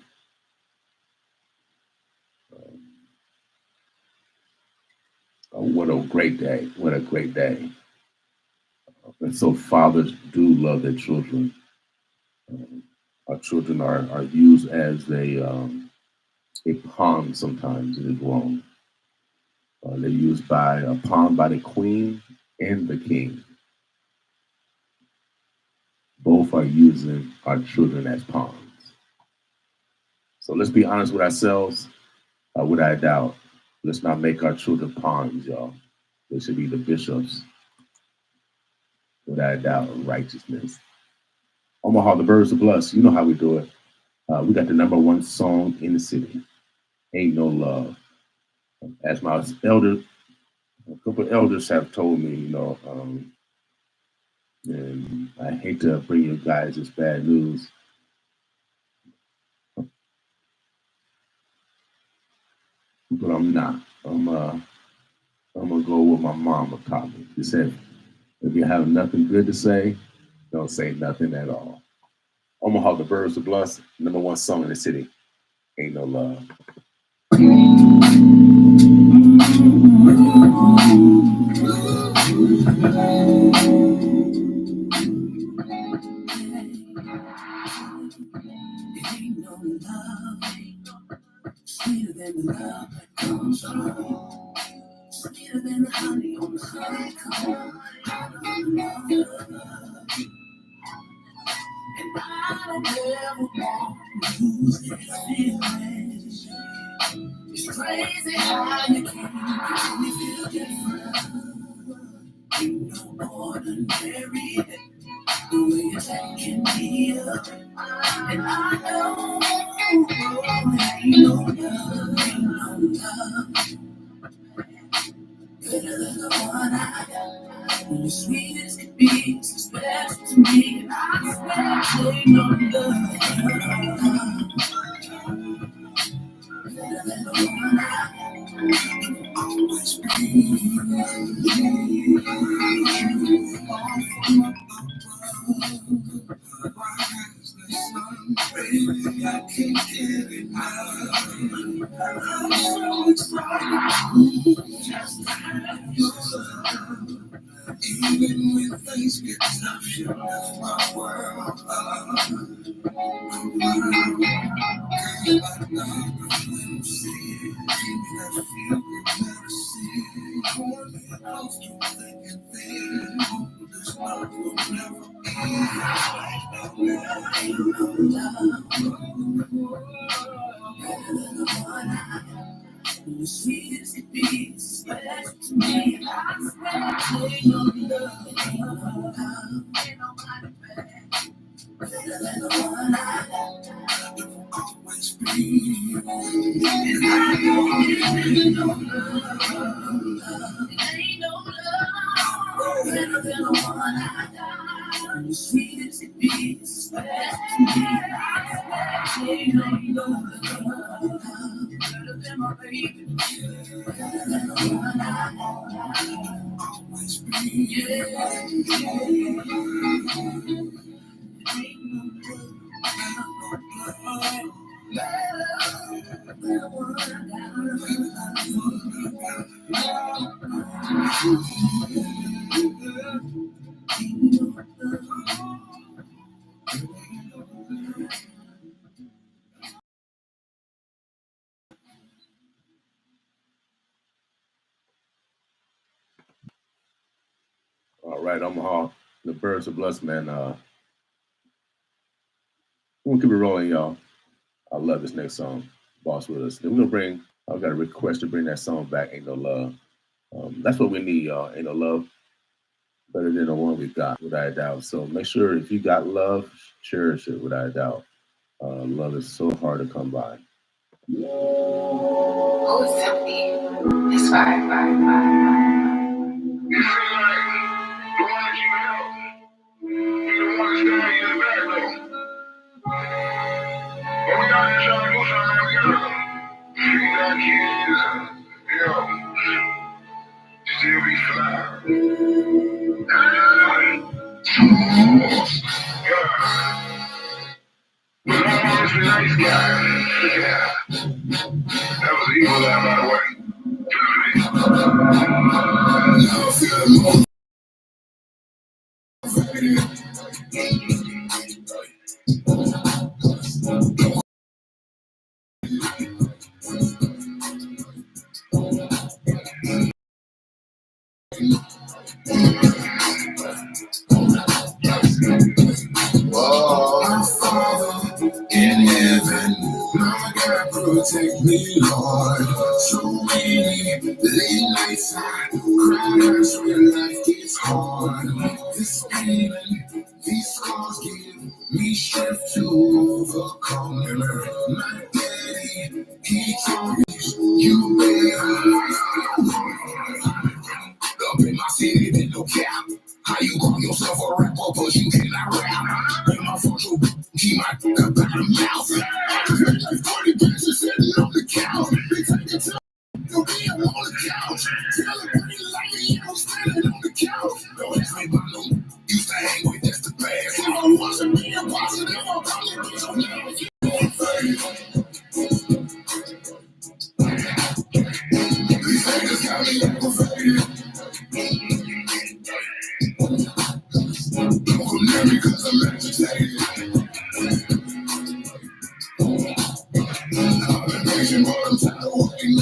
Speaker 1: What a great day. What a great day. And so fathers do love their children. Our children are used as a pawn sometimes. It is wrong. They're used by a pawn by the queen and the king. Both are using our children as pawns. So let's be honest with ourselves. Without a doubt, let's not make our children pawns, y'all. They should be the bishops. Without a doubt, of righteousness. Omaha, the birds of blessed. You know how we do it. We got the #1 song in the city. Ain't No Love. As my elder, a couple of elders have told me, And I hate to bring you guys this bad news, but I'm not. I'm gonna go with my mama taught me. She said, if you have nothing good to say, don't say nothing at all. Omaha, the Birds of Bloods, #1 song in the city. Ain't No Love. Ain't no love sweeter than the love that comes from you. Sweeter than the honey on the honeycomb. And I don't ever want to lose this feeling. It's crazy how you can make me feel different. Ain't no ordinary the way you're taking me up. And I know ain't no love better than the one I got. And the sweetest it be, so special to me. And I swear ain't no love better than the one I got. Always baby, I can't get it out. I'm so excited. Just have your love. Even when things get tough, you lift my world up. Girl, I know when you see it, give me that feel you'll never see. Hold me close to thick and thin. This love will never the sweetest it be, special to me. I swear ain't no love, ain't nobody better than the one I love. It will always be. And I know ain't no love, ain't no love better than the one I love. The sweetest it be, special to me. I swear ain't no love better than my baby. Always be, All right, Omaha, the Birds of Bloods, man. We'll keep it rolling, y'all. I love this next song, Boss with Us. Then we're gonna bring. I've got a request to bring that song back. Ain't No Love. That's what we need, y'all. Ain't no love better than the one we got, without a doubt. So make sure if you got love, cherish it, without a doubt. Love is so hard to come by. Oh, it's empty. It's fine. You feel like the one that you help, you the one that's standing in the back, though. But we out here trying to do something, man. We gotta feed our kids, you know, still be fly. Yeah. But I'm honestly a nice guy. Yeah. That was an evil laugh, by the way. Oh, Father in heaven, Mama God protect me, Lord. So many late nights I cry as when life gets hard. This pain and these scars give me strength to overcome. My daddy, he told me, you better up in my city, then no cap. How you call yourself a rapper then I rap. When my photo, keep my dick up out of mouth. Like 40 bitches sitting on the couch. They take it to you'll be on the couch. Celebrating like me, I'm standing on the couch. Don't ask me about no used to hang with, that's the past. If I wasn't being positive, I'll probably be so now. These haters got me aggravated. Don't come near me cause I'm agitated. I've been patient, but I'm tired of waiting.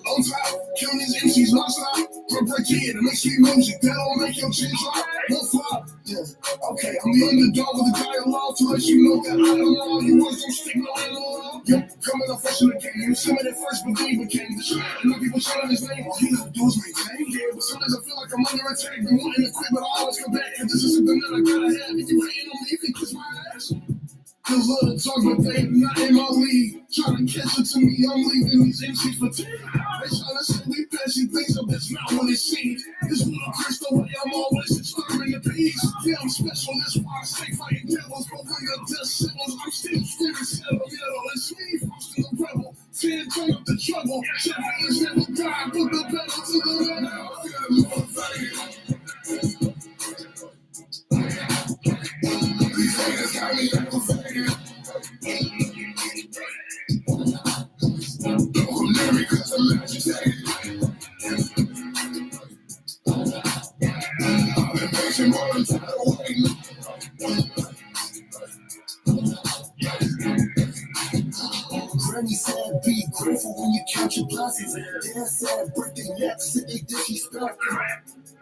Speaker 1: On top, killing these MCs non-stop. Break in and make sweet music that don't make your chin drop. No flop. Yeah. Okay, I'm the underdog with the dialogue to let you know that I don't know. You words don't stick no analog. Yo, coming up fresh in the game. You see me at first, but then he became the shit. And the people shouting his name. All he has to do is maintain. Yeah, but sometimes I feel like I'm under attack. Been wanting to quit, but I always come back. Cause this is something that I gotta have. If you hating on me, you can kiss my ass. Cause love talk, but they not in my league. Trying to catch it to me, I'm leaving these MCs for 10. They trying to say we passing things up, that's not what it seems. It's ludicrous the way I'm always disturbing the peace. Yeah, I'm special, that's why I stay fighting devils. But when your death settles, I'm still standing settled. Yeah, it's me, I'm still a rebel. 10 turn up the trouble. Champions never die, put the pedal to the metal. Now I feel motivated. These haters got me aggravated. Don't come near me cause I'm agitated. I've been patient, but I'm tired of waiting. Granny said, be grateful when you count your blessings. Dad said, break their necks if they disrespect you.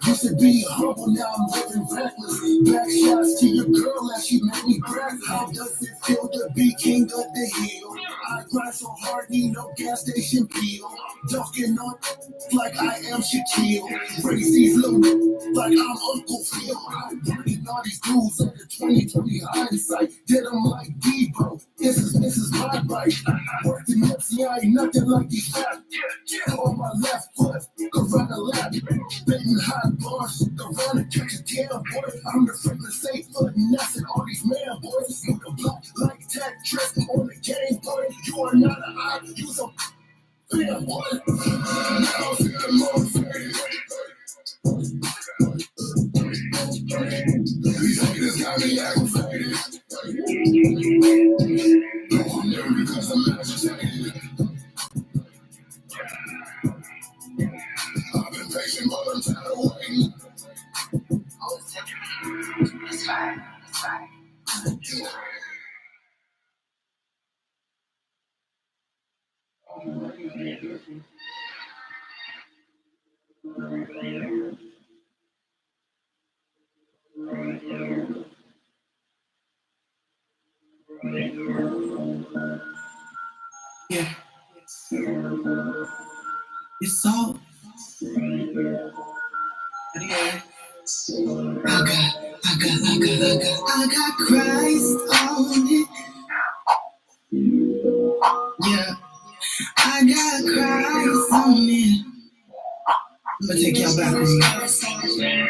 Speaker 1: Used to be humble, now I'm living reckless. Back shots to your girl as she made me breath. How does it feel to be king of the hill? I grind so hard, need no gas station bill. Dunking up like I am Shaquille. Raise these little like I'm Uncle Phil. I'm burning all these dudes under 2020 hindsight. Did them like Debo. This is my bite. Worked in Nipsey, I ain't nothing like these fat. On my left foot, around the lap. Spitting hot bars, around the catch a tail, boy. I'm the freaking safe foot, nothing all these man boys. Smoke a block like Tetris on the game, boy. You are not an eye, you's a fan, boy. Now I'm feeling motivated. These haters got me aggravated. Don't come near me cause I'm agitated. I've been patient, but I'm tired of waiting. That's fine. That's fine. Yeah. It's all. Yeah. I got Christ on it. Yeah. I got Christ on it. I'm gonna take y'all back with me. Yeah.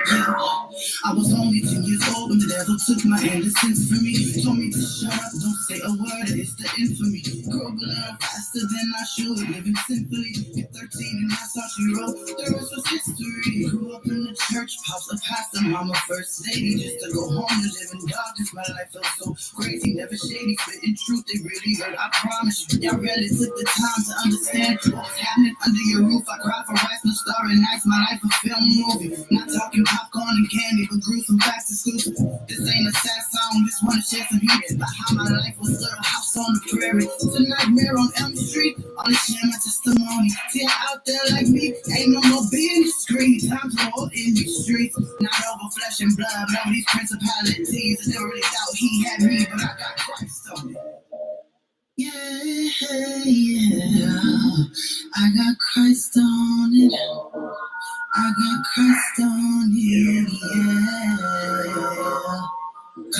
Speaker 1: I was only 10 years old when the devil took my innocence from me. Told me to shut up, don't say a word, it's the infamy. Grew up a little faster than I should, living simply. At 13 and I saw she wrote, the rest was history. Grew up in the church, pops a pastor, mama first lady. Just to go home to live in darkness, my life felt so crazy. Never shady, spitting truth, they really hurt, I promise you. Y'all really took the time to understand what was happening under your roof. I cried for rice, no starry nights, my life a film movie. Not talking popcorn and candy, but gruesome facts exclusive. This ain't a sad song, just wanna share some heat about how my life was a house on the prairie. It's a nightmare on Elm Street, only share my testimony. See out there like me, ain't no more being discreet. Time to roll in these streets, not over flesh and blood, no these principalities. I never really thought he had me, but I got Christ on it. Yeah, I got Christ on it. I got Christ on it, yeah.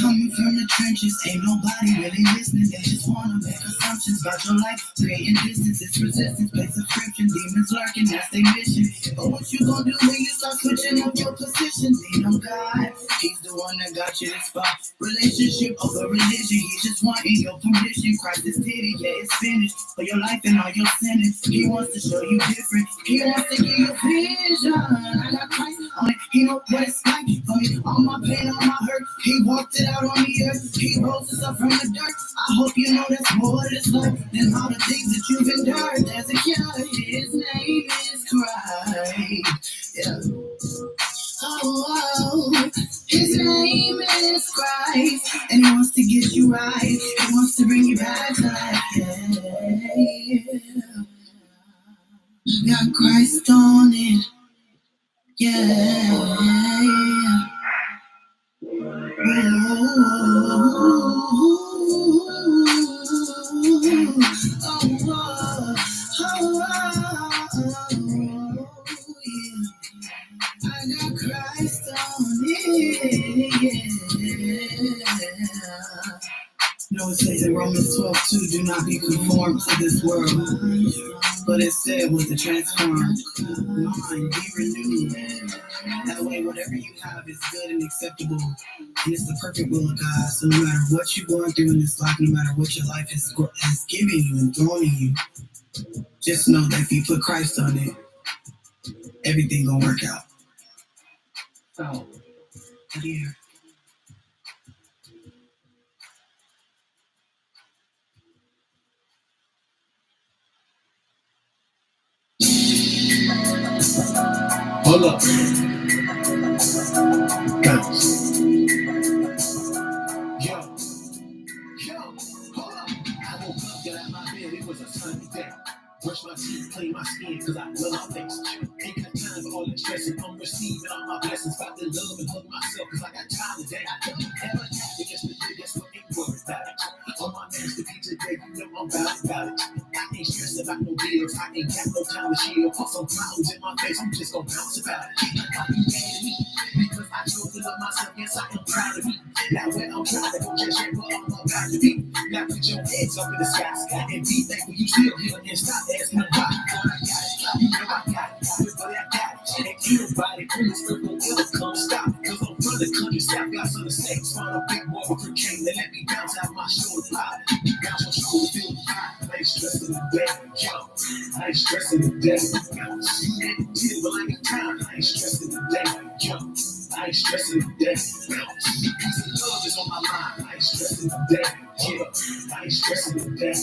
Speaker 1: Coming from the trenches, ain't nobody really listening. They just wanna make assumptions about your life. Creating distance, it's resistance, play subscription. Demons lurking, that's their mission. But what you gonna do when you start switching up your position? Lean on God, He's the one that got you this far. Relationship over religion, He's just wanting your permission. Christ is pity, yeah, it's finished. For your life and all your sinning, He wants to show you different. He wants to give you vision. I got Christ on it, He knows what it's like for me. All my pain, all my hurt, He walked it out on the earth. He rose us up from the dirt. I hope you know that's more to this life than all the things that you've endured. There's a cure, His name is Christ. Yeah. Oh, His name is Christ, and He wants to get you right. He wants to bring you back to life. Yeah. Got Christ on it. Yeah. I got Christ on it. You know, it says in Romans 12:2, do not be conformed to this world, but instead with the transformed mind, be renewed. That way, whatever you have is good and acceptable, and it's the perfect will of God. So no matter what you're going through in this life, no matter what your life has given you and thrown in you, just know that if you put Christ on it, everything gonna work out. So, yeah. Hold up. Bounce. Yo, hold up. I woke up, got out of my bed, it was a sunny day. Brush my teeth, clean my skin, cause I love my face. Ain't got time for all that stressing. I'm receiving all my blessings. About to love and hug myself, cause I got time today. I don't ever have to guess the day, that's what ain't worried about it. On my masterpiece today, you know I'm about it. I ain't stressed about no bills, I ain't got no time to chill. Put some clowns in my face, I'm just gonna bounce about it. Why you mad at me? Because I chose to love myself, yes, I am proud of me. Now where I'm trying to go, just yet, but I'm about to be. Now put your heads up in the sky, and be thankful you still here, and stop asking why. But I got it, you know I got it, but I got it. And everybody on this earth will ever come stop it. Cause I'm from the country, South, got some mistakes. Find a big boy with a cane that let me bounce out my shoulder. Bounce my shoulder, feel the vibe. I ain't stressing the day, yo. I ain't stressing the day. You ain't deal, but I ain't time. I ain't stressing the day, yo. I ain't stressing the day. Peace and love is on my mind. I ain't stressing the day, yeah. I ain't stressing the day.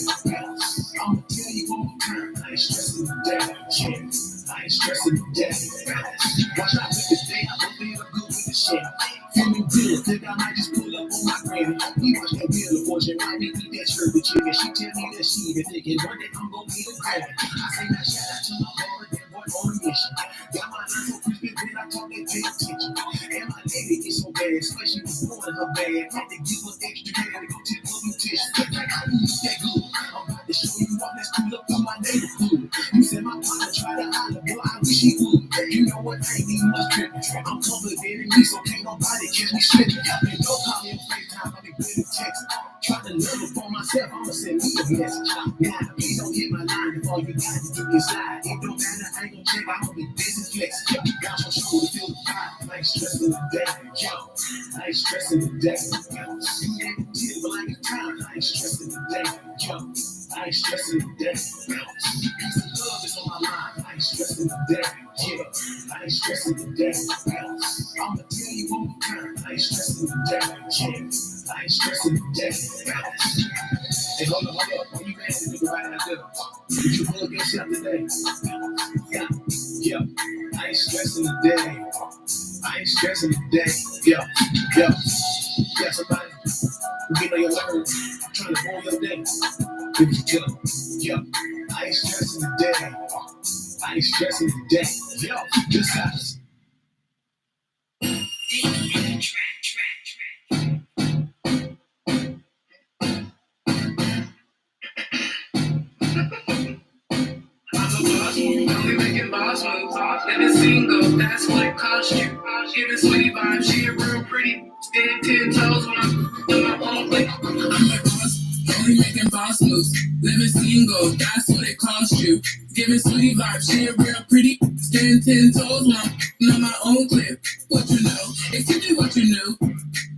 Speaker 1: I'ma tell you one more time. I ain't stressing the day, yeah. I ain't stressing the day. Watch out with the day. I'm gonna feel good with the shit. Feeling good, think I might just pull up on my granny. We watch that Wheel of Fortune, right? We eat that turkey chicken. She tell me that she been thinking one day I'm gonna be a granny. I say that shout out to my brother, that boy on a mission. Got my eyes so crispy when I talk that big attention. And my lady is so bad, so she was blowing her bag. Had to give her extra hand to go tip her nutrition. Like I knew that good. I'm about to show you all that's cool up in my neighborhood. You said my partner tried to holler, boy, I wish he would. You know what? I ain't even much tripping. I'm confident in me, so can't nobody catch me slipping. And don't call me on FaceTime, I'll be good at text. Try to love it for myself, I'ma send me a message. Now, please don't hit my line if all you got to do is slide. It don't matter, I ain't gon' check, I'ma be busy flexing. Bounce your shoulder, feel the vibe. I ain't stressing the day, yo. I ain't stressing the day. You ain't deal, but I ain't time. I ain't stressing the day, yo. I ain't stressing the day. Peace and love is on my mind. I ain't stressing the day, yeah. I ain't stressing the day. I'ma tell you one more time. I ain't stressing the day, yeah. I ain't stressing the day. Hey, hold up. When you ready to do the right out there, did you hug yourself today? Yeah. I ain't stressing the day. I ain't stressing the day. Yeah, somebody. You get on your nerves. I'm trying to hold your day. Give it to you. Yeah. I ain't stressing the day. I ain't stressing the day. Yo, this guys.
Speaker 2: Only making boss moves, living single, that's what it cost you. Giving sweetie vibes, she real pretty. Stand 10 toes when I'm in my own place. I'm the boss, only making boss moves. Living single, that's what it cost you. Giving sweet vibes, she ain't real pretty. Stand 10 toes when I'm on my own clip. What you know? Exactly what you knew.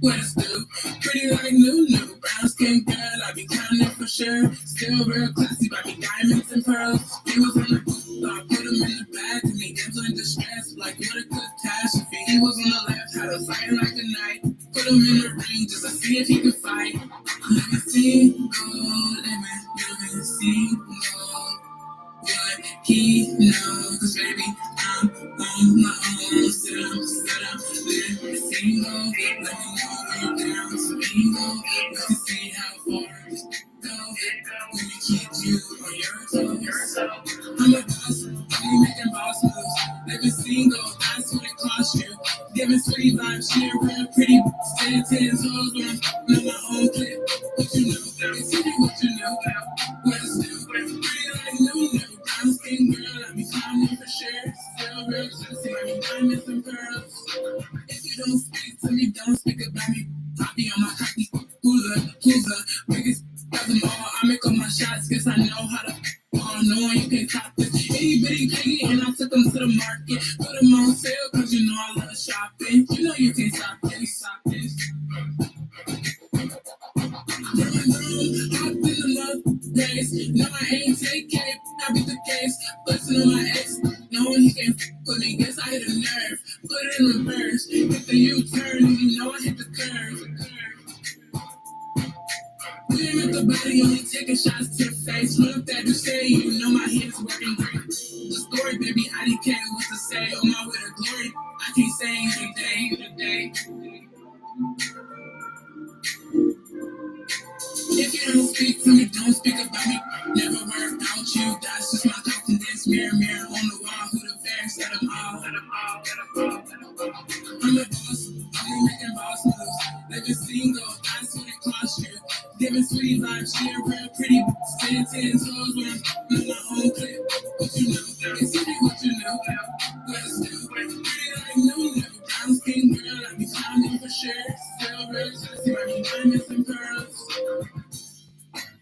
Speaker 2: What it's do? Pretty like new. Brown skin girl, I be counting for sure. Still real classy, by me diamonds and pearls. He was on the booth, so I put him in the bag to me. Damsel in distress, like what a catastrophe. He was on the left, had a fight like a knight. Put him in the ring just to see if he could fight. Living single, living single. What he knows, 'cause baby, I'm on my own. Sit up, live single. Let me know when you're down to mingle. We can see how far we go. Let me keep you on your toes. I'm a boss, I'm making boss moves. Living single, that's what it costs you. Giving sweet vibes, she ain't real pretty. Stand 10 toes when I'm on my own clip. What you know, it's what you know. What it's do, pretty like new. Brown skin girl, I be climbing for sure. Still real classy, I be diamonds and pearls. If you don't speak to me, don't speak about me. Poppy on my cocky, who's the biggest of them all? I make all my shots, guess I know how to ball. No, you can't stop this. Itty bitty piggy, and I took them to the market. Put them on sale, cause you know I love shopping. You know you can't stop this, stop this. Hopped in the mud days. No, I ain't take care, I be the case. Bustin' on my ex, knowing he can't with me. Guess I hit a nerve, put it in reverse. Hit the U-turn, and you know I hit the curve. We ain't with the body, only taking shots to the face. Look that you say, you know my head's working great. The story, baby, I didn't care what to say. On my way to glory, I can't say today. If you don't speak to me, don't speak about me. Never worry about you. That's just my confidence. Mirror on the wall. Who the fair? Set them all. I'm a boss. I'm making boss moves. Living single. That's what it costs you. Giving sweet vibes. She ain't real pretty. Stand 10 toes when I'm on my own clip. What you know? It's what you know. What it's do. Pretty like new. Brown skin girl. I be climbing for sure. Still real classy. I be diamonds and pearls.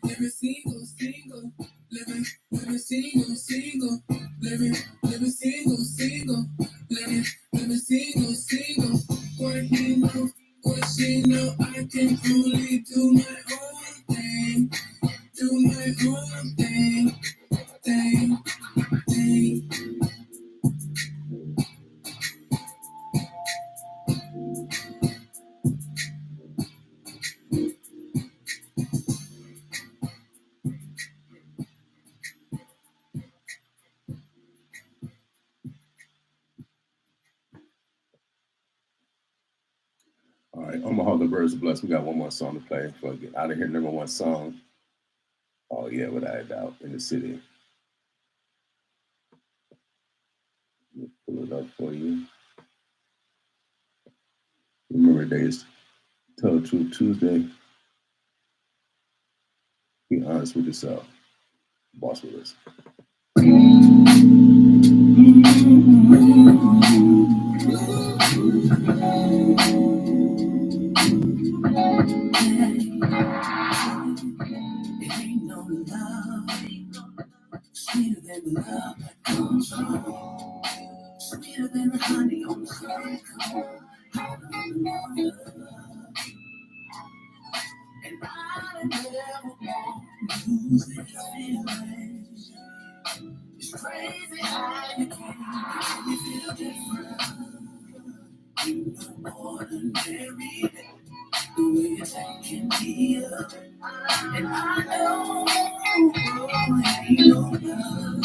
Speaker 2: Living single, living single, living single, living single. What she know, I can only do my own thing, thing.
Speaker 1: All right, I'm gonna hold the birds blessed. We got one more song to play before I get out of here. Number one song. Oh yeah, without a doubt, In the City. Let me pull it up for you. Remember, days Tell the Truth Tuesday. Be honest with yourself. Boss with us. Sweeter than the love that comes from home. Sweeter than the honey on the honeycomb. And I never want to lose this feeling. It's crazy how you can make me feel different. In the ordinary, the way you're taking me up. And I know ain't no love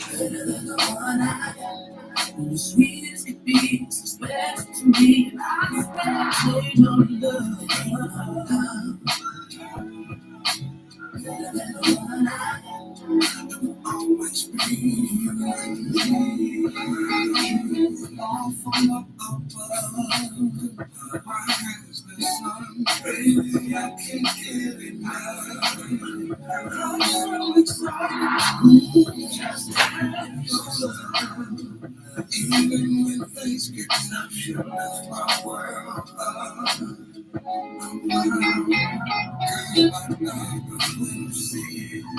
Speaker 1: better than the one I got. And the sweetest it be, so special to me. And I swear ain't no love better than the one I got. Will always be all from up above. Rise the sun, baby, I can't get enough. I'm so excited, just to have your love. Even when things get tough, you lift my world up. Girl, I love when you see it.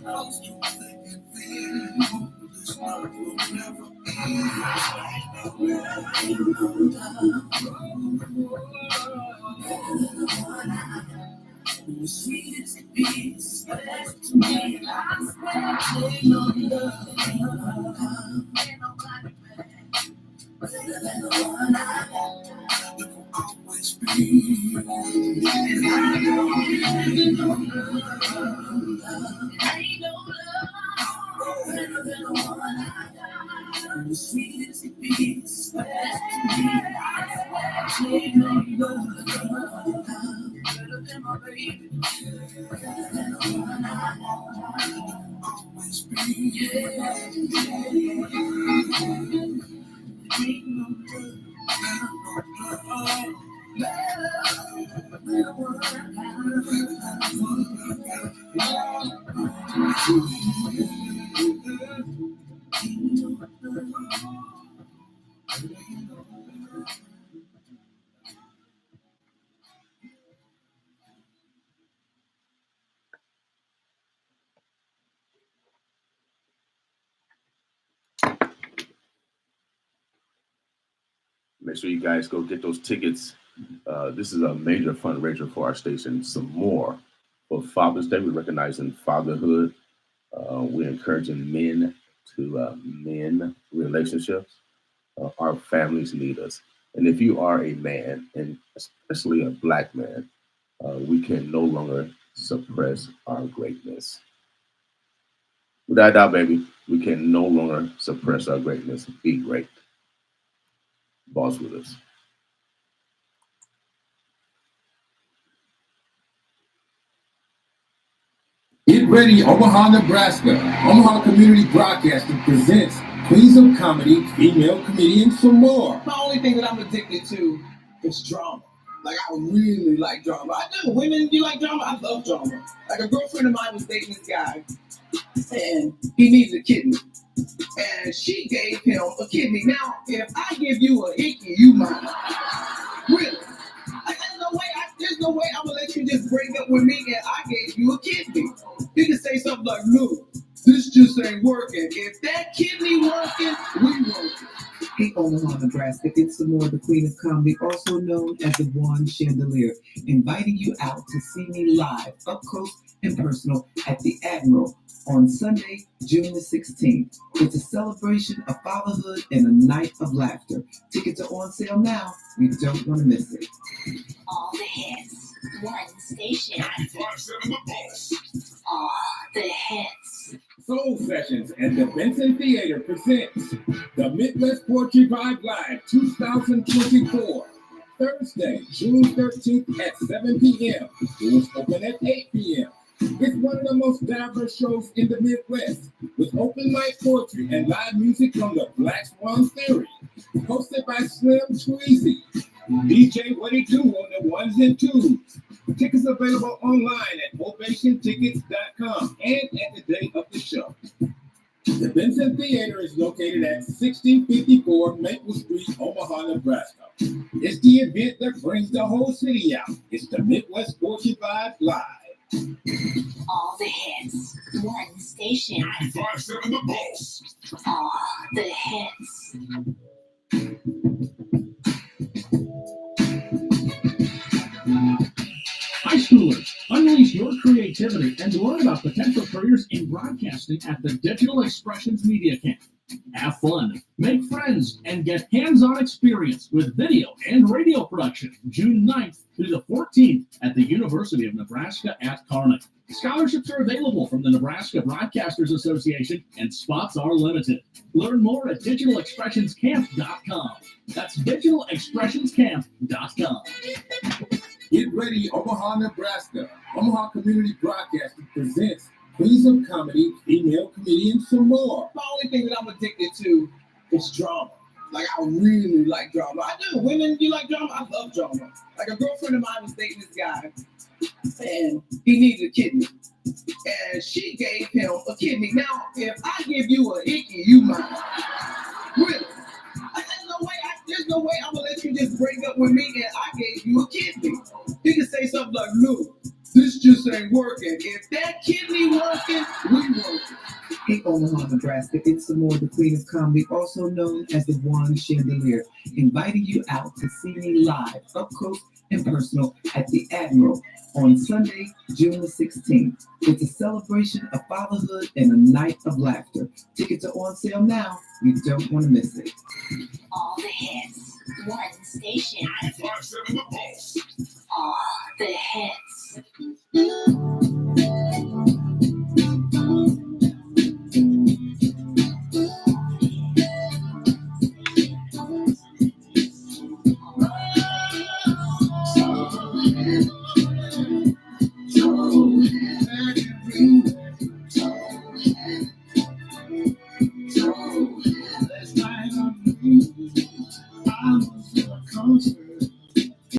Speaker 1: Close to think and feel this love will never be. The sweetest piece to me, I swear to your love. Better than the one I have, it will always be. And I know ain't no love, ain't no love better than the one I got. The sweetest piece to me, I swear to your love. Better than my baby, better than the one I have, it will always be. Make sure you guys go get those tickets. This is a major fundraiser for our station. Some more for Father's Day. We're recognizing fatherhood. We're encouraging men to men relationships. Our families need us. And if you are a man, and especially a Black man, we can no longer suppress our greatness. Without doubt, baby, we can no longer suppress our greatness. Be great. Boss with us. Get ready, Omaha, Nebraska. Omaha Community Broadcasting presents Queens of Comedy, female comedians, some more.
Speaker 3: The only thing that I'm addicted to is drama. Like, I really like drama. I know women, you like drama? I love drama. Like, a girlfriend of mine was dating this guy, and he needed a kidney. And she gave him a kidney. Now, if I give you a hickey, you mine. Really? There's no way I'm gonna let you just break up with me and I gave you a kidney. You can say something like, look, this just ain't working. If that kidney working, we working.
Speaker 4: Hey, Omaha, Nebraska, it's Samora, the Queen of Comedy, also known as the One Chandelier, inviting you out to see me live, up close and personal, at the Admiral on Sunday, June the 16th. It's a celebration of fatherhood and a night of laughter. Tickets are on sale now. You don't want to miss it.
Speaker 5: All the hits, one station.
Speaker 1: 95.7 The Boss.
Speaker 5: All the hits.
Speaker 6: Soul Sessions and the Benson Theater presents the Midwest Poetry Vibe Live 2024. Thursday, June 13th at 7 p.m. Doors open at 8 p.m. It's one of the most diverse shows in the Midwest, with open mic poetry and live music from the Black Swan Theory. Hosted by Slim Tweezy. DJ What He Do on the ones and twos. Tickets available online at ovationtickets.com and at the day of the show. The Benson Theater is located at 1654 Maple Street, Omaha, Nebraska. It's the event that brings the whole city out. It's the Midwest Poetry Vibe Live.
Speaker 5: All the hits, one station.
Speaker 1: 95.7 The Boss.
Speaker 5: All the hits.
Speaker 7: High schoolers, unleash your creativity and learn about potential careers in broadcasting at the Digital Expressions Media Camp. Have fun, make friends, and get hands-on experience with video and radio production June 9th through the 14th at the University of Nebraska at Kearney. Scholarships are available from the Nebraska Broadcasters Association and spots are limited. Learn more at digitalexpressionscamp.com. That's digitalexpressionscamp.com.
Speaker 6: Get ready, Omaha, Nebraska. Omaha Community Broadcasting presents Queens of Comedy, female comedians, some more.
Speaker 3: The only thing that I'm addicted to is drama. Like, I really like drama. I know women, you like drama? I love drama. Like, a girlfriend of mine was dating this guy, and he needed a kidney. And she gave him a kidney. Now, if I give you a hickey, you mine. Really? There's no way I'm gonna let you just break up with me and I gave you a kidney. You can say something like, look, This just ain't working. If that kidney working, we working.
Speaker 4: Hey, Omaha, Nebraska, it's Samore, the Queen of Comedy, also known as the One Chandelier, inviting you out to see me live, up close and personal, at the Admiral on Sunday, June the 16th. It's a celebration of fatherhood and a night of laughter. Tickets are on sale now. You don't want to miss it.
Speaker 5: All the hits. One station.
Speaker 1: 5-7 The Pulse.
Speaker 5: All the hits.